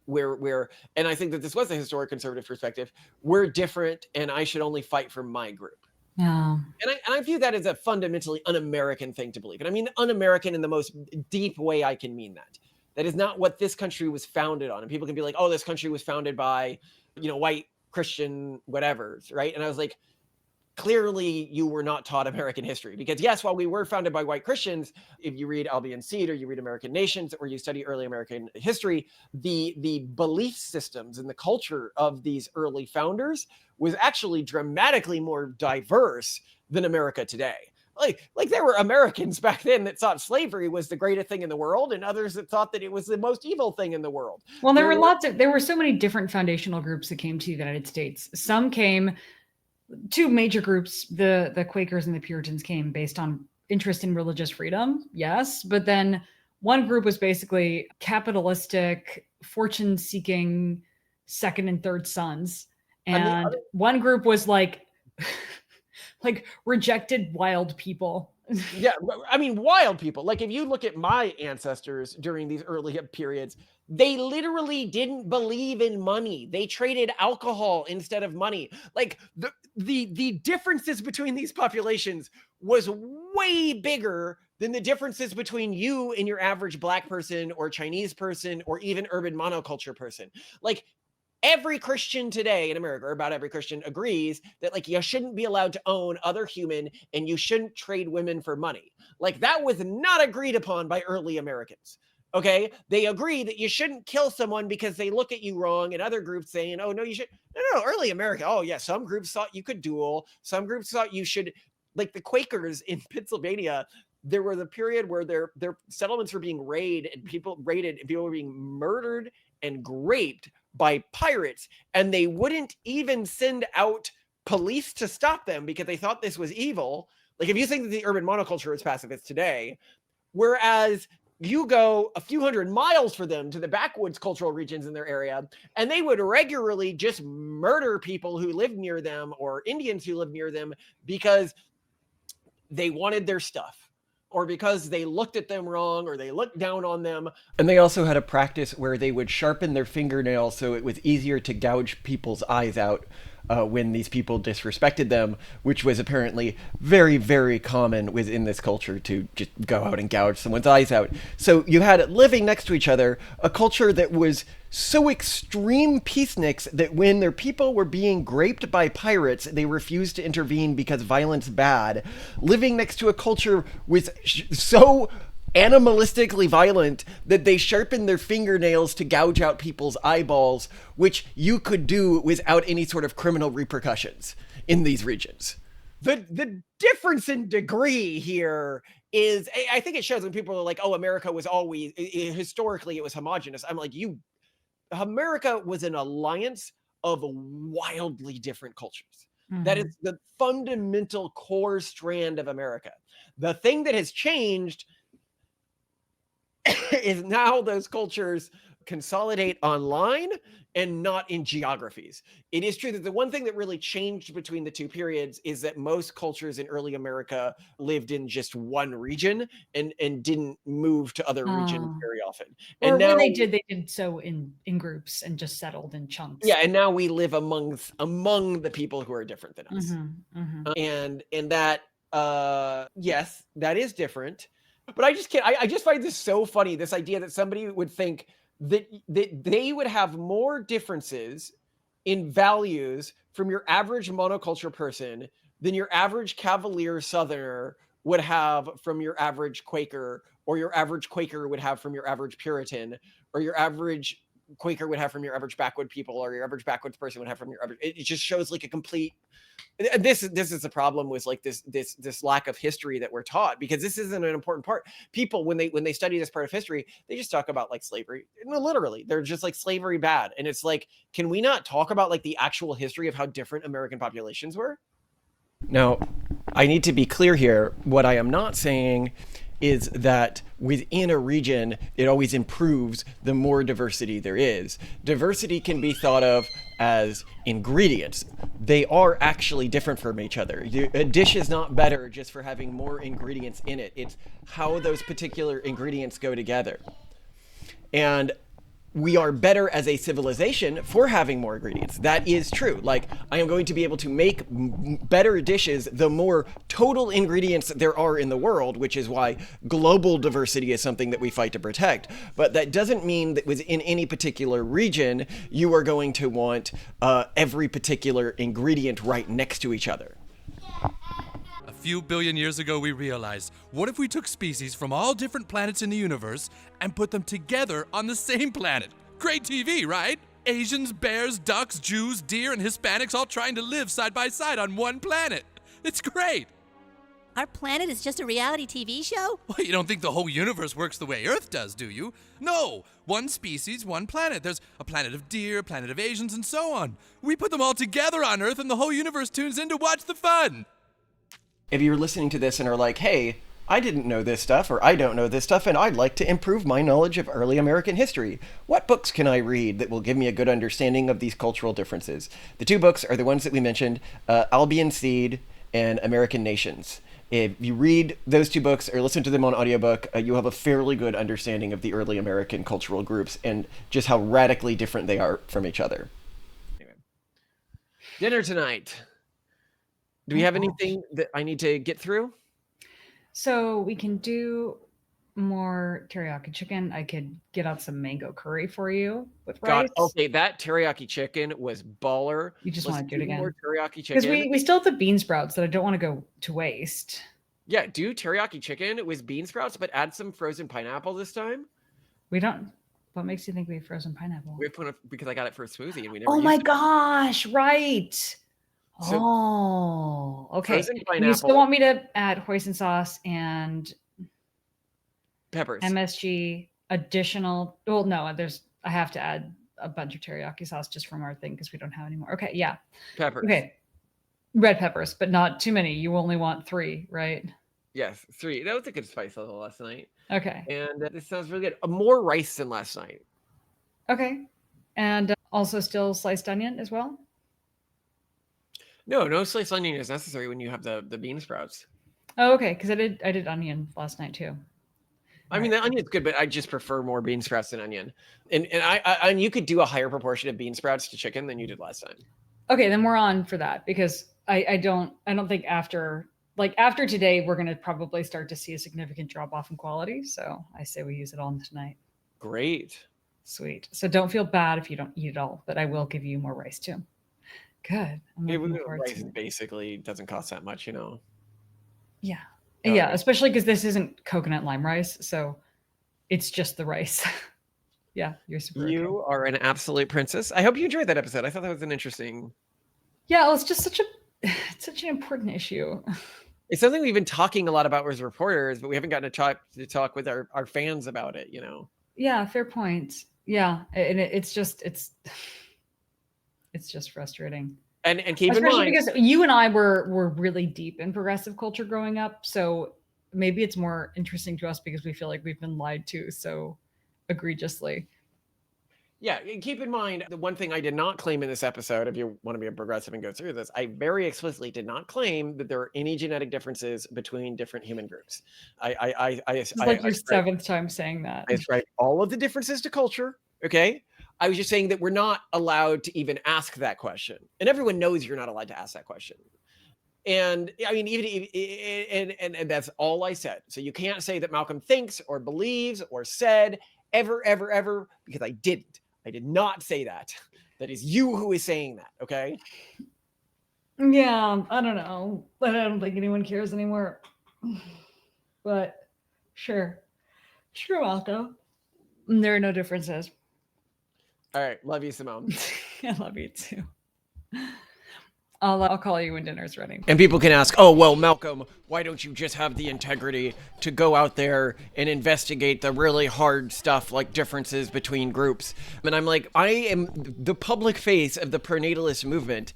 we're, and I think that this was a historic conservative perspective. We're different and I should only fight for my group. Yeah. And I view that as a fundamentally un-American thing to believe. And I mean un-American in the most deep way I can mean that. That is not what this country was founded on. And people can be like, oh, this country was founded by, white Christian whatevers, right? And I was like, clearly you were not taught American history, because yes, while we were founded by white Christians, if you read Albion Seed or you read American Nations or you study early American history, the belief systems and the culture of these early founders was actually dramatically more diverse than America today. Like there were Americans back then that thought slavery was the greatest thing in the world, and others that thought that it was the most evil thing in the world. Well, there were so many different foundational groups that came to the United States. Some came, two major groups, the Quakers and the Puritans, came based on interest in religious freedom, yes, but then One group was basically capitalistic, fortune-seeking second and third sons. And one group was like rejected wild people. Yeah, I mean, wild people. Like, if you look at my ancestors during these early periods, they literally didn't believe in money. They traded alcohol instead of money. Like, the differences between these populations was way bigger than the differences between you and your average Black person or Chinese person or even urban monoculture person. Like, every Christian today in America, or about every Christian, agrees that like you shouldn't be allowed to own other human and you shouldn't trade women for money. Like, that was not agreed upon by early Americans. Okay, they agree that you shouldn't kill someone because they look at you wrong, and other groups saying, "Oh no, you should." No, early America. Oh yeah, some groups thought you could duel. Some groups thought you should, like the Quakers in Pennsylvania. There was a period where their settlements were being raided and people were being murdered and raped by pirates, and they wouldn't even send out police to stop them because they thought this was evil. Like, if you think that the urban monoculture is pacifist today, whereas you go a few hundred miles for them to the backwoods cultural regions in their area, and they would regularly just murder people who lived near them or Indians who lived near them because they wanted their stuff, or because they looked at them wrong, or they looked down on them. And they also had a practice where they would sharpen their fingernails so it was easier to gouge people's eyes out when these people disrespected them, which was apparently very, very common within this culture, to just go out and gouge someone's eyes out. So you had, living next to each other, a culture that was so extreme peaceniks that when their people were being raped by pirates, they refused to intervene because violence bad. Living next to a culture was so animalistically violent that they sharpened their fingernails to gouge out people's eyeballs, which you could do without any sort of criminal repercussions in these regions. The difference in degree here is, I think it shows when people are like, oh, America was always, historically it was homogenous. I'm like, America was an alliance of wildly different cultures. Mm-hmm. That is the fundamental core strand of America. The thing that has changed is now those cultures consolidate online and not in geographies. It is true that the one thing that really changed between the two periods is that most cultures in early America lived in just one region and didn't move to other regions very often. And now, when they did so in groups and just settled in chunks. Yeah, and now we live among the people who are different than us. And that, yes, that is different. But I just can't. I just find this so funny. This idea that somebody would think that they would have more differences in values from your average monoculture person than your average Cavalier Southerner would have from your average Quaker, or your average Quaker would have from your average Puritan, or your average Quaker would have from your average backwood people, or your average backwoods person would have from your average. It just shows like a complete. This is the problem with like this lack of history that we're taught, because this isn't an important part. People, when they study this part of history, they just talk about like slavery. No, literally, they're just like, slavery bad. And it's like, can we not talk about like the actual history of how different American populations were? Now, I need to be clear here. What I am not saying is that within a region, it always improves the more diversity there is. Diversity can be thought of as ingredients. They are actually different from each other. A dish is not better just for having more ingredients in it. It's how those particular ingredients go together. And we are better as a civilization for having more ingredients. That is true. Like, I am going to be able to make better dishes the more total ingredients there are in the world, which is why global diversity is something that we fight to protect. But that doesn't mean that within any particular region, you are going to want every particular ingredient right next to each other. A few billion years ago, we realized, what if we took species from all different planets in the universe and put them together on the same planet? Great TV, right? Asians, bears, ducks, Jews, deer, and Hispanics all trying to live side by side on one planet. It's great. Our planet is just a reality TV show? Well, you don't think the whole universe works the way Earth does, do you? No. One species, one planet. There's a planet of deer, a planet of Asians, and so on. We put them all together on Earth, and the whole universe tunes in to watch the fun. If you're listening to this and are like, hey, I didn't know this stuff, or I don't know this stuff, and I'd like to improve my knowledge of early American history. What books can I read that will give me a good understanding of these cultural differences? The 2 books are the ones that we mentioned, Albion Seed and American Nations. If you read those 2 books or listen to them on audiobook, you have a fairly good understanding of the early American cultural groups and just how radically different they are from each other. Anyway. Dinner tonight. Do we have anything that I need to get through? So we can do more teriyaki chicken. I could get out some mango curry for you with rice. Okay, that teriyaki chicken was baller. You just want to do it again. More teriyaki chicken. Because we still have the bean sprouts that I don't want to go to waste. Yeah, do teriyaki chicken with bean sprouts, but add some frozen pineapple this time. We don't. What makes you think we have frozen pineapple? We put it because I got it for a smoothie and we never. Oh my gosh! Right. So, okay. Frozen pineapple. You still want me to add hoisin sauce and peppers, MSG, additional. Well, no, I have to add a bunch of teriyaki sauce just from our thing because we don't have any more. Okay, yeah. Peppers. Okay, red peppers, but not too many. You only want 3, right? Yes, 3. That was a good spice level last night. Okay. And this sounds really good. More rice than last night. Okay, and also still sliced onion as well. No sliced onion is necessary when you have the bean sprouts. Oh, okay, because I did onion last night too. I mean, the onion's good, but I just prefer more bean sprouts than onion. And you could do a higher proportion of bean sprouts to chicken than you did last time. Okay, then we're on for that because I don't think after today we're going to probably start to see a significant drop off in quality. So I say we use it all tonight. Great. Sweet. So don't feel bad if you don't eat it all, but I will give you more rice too. Good. Rice basically doesn't cost that much, Yeah. Yeah, especially because this isn't coconut lime rice, so it's just the rice. Yeah, you're super. You are an absolute princess. I hope you enjoyed that episode. I thought that was an interesting. Yeah, well, it's just such an important issue. It's something we've been talking a lot about as reporters, but we haven't gotten to talk with our fans about it, Yeah, fair point. Yeah, and it's just frustrating. And keep in mind, because you and I were really deep in progressive culture growing up, so maybe it's more interesting to us because we feel like we've been lied to so egregiously. Yeah, keep in mind, the one thing I did not claim in this episode, if you want to be a progressive and go through this, I very explicitly did not claim that there are any genetic differences between different human groups. It's like your 7th time saying that. I ascribe all of the differences to culture, okay? I was just saying that we're not allowed to even ask that question. And everyone knows you're not allowed to ask that question. And I mean, and that's all I said. So you can't say that Malcolm thinks or believes or said ever, because I didn't. I did not say that. That is you who is saying that, okay? Yeah, I don't know. But I don't think anyone cares anymore. But sure. Sure, Malcolm. There are no differences. All right. Love you, Simone. I love you too. I'll call you when dinner's ready. And people can ask, oh, well, Malcolm, why don't you just have the integrity to go out there and investigate the really hard stuff like differences between groups? And I'm like, I am the public face of the pernatalist movement.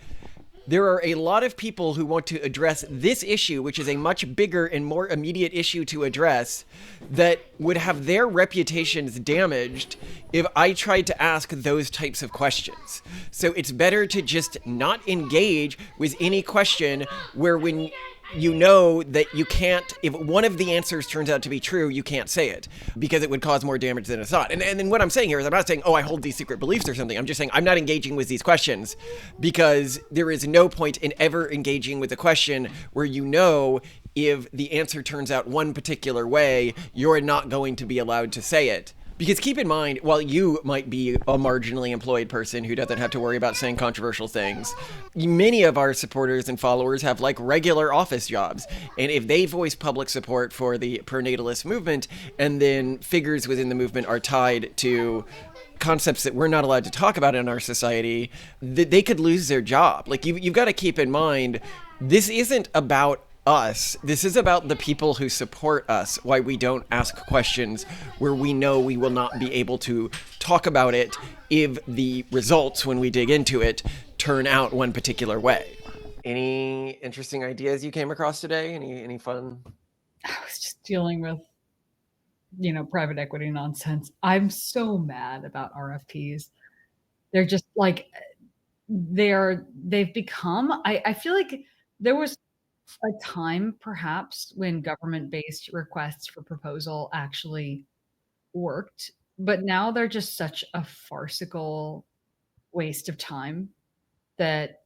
There are a lot of people who want to address this issue, which is a much bigger and more immediate issue to address, that would have their reputations damaged if I tried to ask those types of questions. So it's better to just not engage with any question where when you know that you can't, if one of the answers turns out to be true, you can't say it because it would cause more damage than it's not. And then what I'm saying here is I'm not saying, oh, I hold these secret beliefs or something. I'm just saying I'm not engaging with these questions because there is no point in ever engaging with a question where you know if the answer turns out one particular way, you're not going to be allowed to say it. Because keep in mind, while you might be a marginally employed person who doesn't have to worry about saying controversial things, many of our supporters and followers have like regular office jobs. And if they voice public support for the pernatalist movement and then figures within the movement are tied to concepts that we're not allowed to talk about in our society, they could lose their job. Like you've got to keep in mind, this isn't about us. This is about the people who support us, why we don't ask questions where we know we will not be able to talk about it if the results, when we dig into it, turn out one particular way. Any interesting ideas you came across today? Any fun? I was just dealing with, private equity nonsense. I'm so mad about RFPs. They're just like, they've become, I feel like there was a time perhaps when government-based requests for proposal actually worked, but now they're just such a farcical waste of time that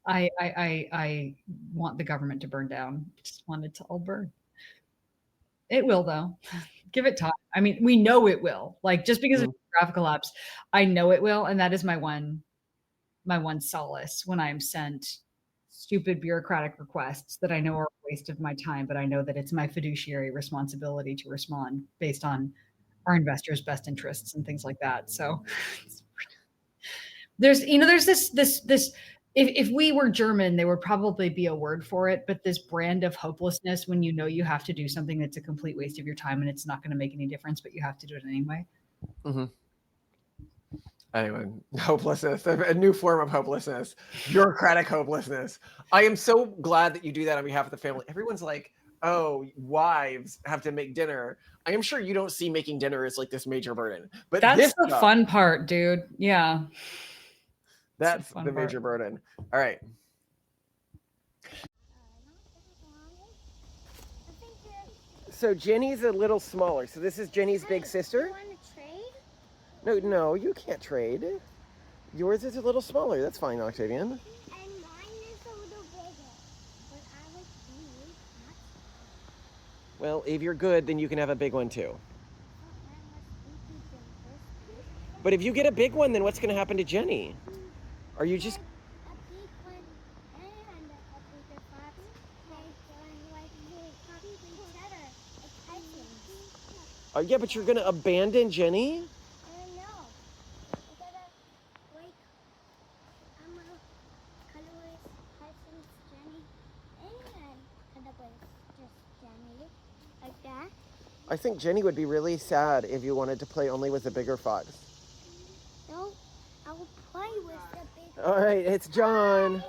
I want the government to burn down. Just want it to all burn. It will though. Give it time. I mean, we know it will. Like just because of graphical apps, I know it will, and that is my one solace when I'm sent stupid bureaucratic requests that I know are a waste of my time, but I know that it's my fiduciary responsibility to respond based on our investors' best interests and things like that. So there's this if we were German, there would probably be a word for it, but this brand of hopelessness when you know you have to do something that's a complete waste of your time and it's not going to make any difference, but you have to do it anyway. Mm-hmm. Anyway, hopelessness, a new form of hopelessness, bureaucratic hopelessness. I am so glad that you do that on behalf of the family. Everyone's like, oh, wives have to make dinner. I am sure you don't see making dinner as like this major burden, but that's the fun part, dude. Yeah. That's the major burden. All right. So Jenny's a little smaller. So this is Jenny's big sister. You want to trade? No, you can't trade. Yours is a little smaller. That's fine, Octavian. And mine is a little bigger. But I like these. Well, if you're good, then you can have a big one too. But if you get a big one, then what's going to happen to Jenny? Are you just... A big one and a bigger box. They copy each other. It's items. yeah, but you're going to abandon Jenny? I don't know. I gotta, like, I'm a colorless person's Jenny. And colorless just Jenny. Like that. I think Jenny would be really sad if you wanted to play only with the bigger fox. No, I will play with the big. All right, it's John.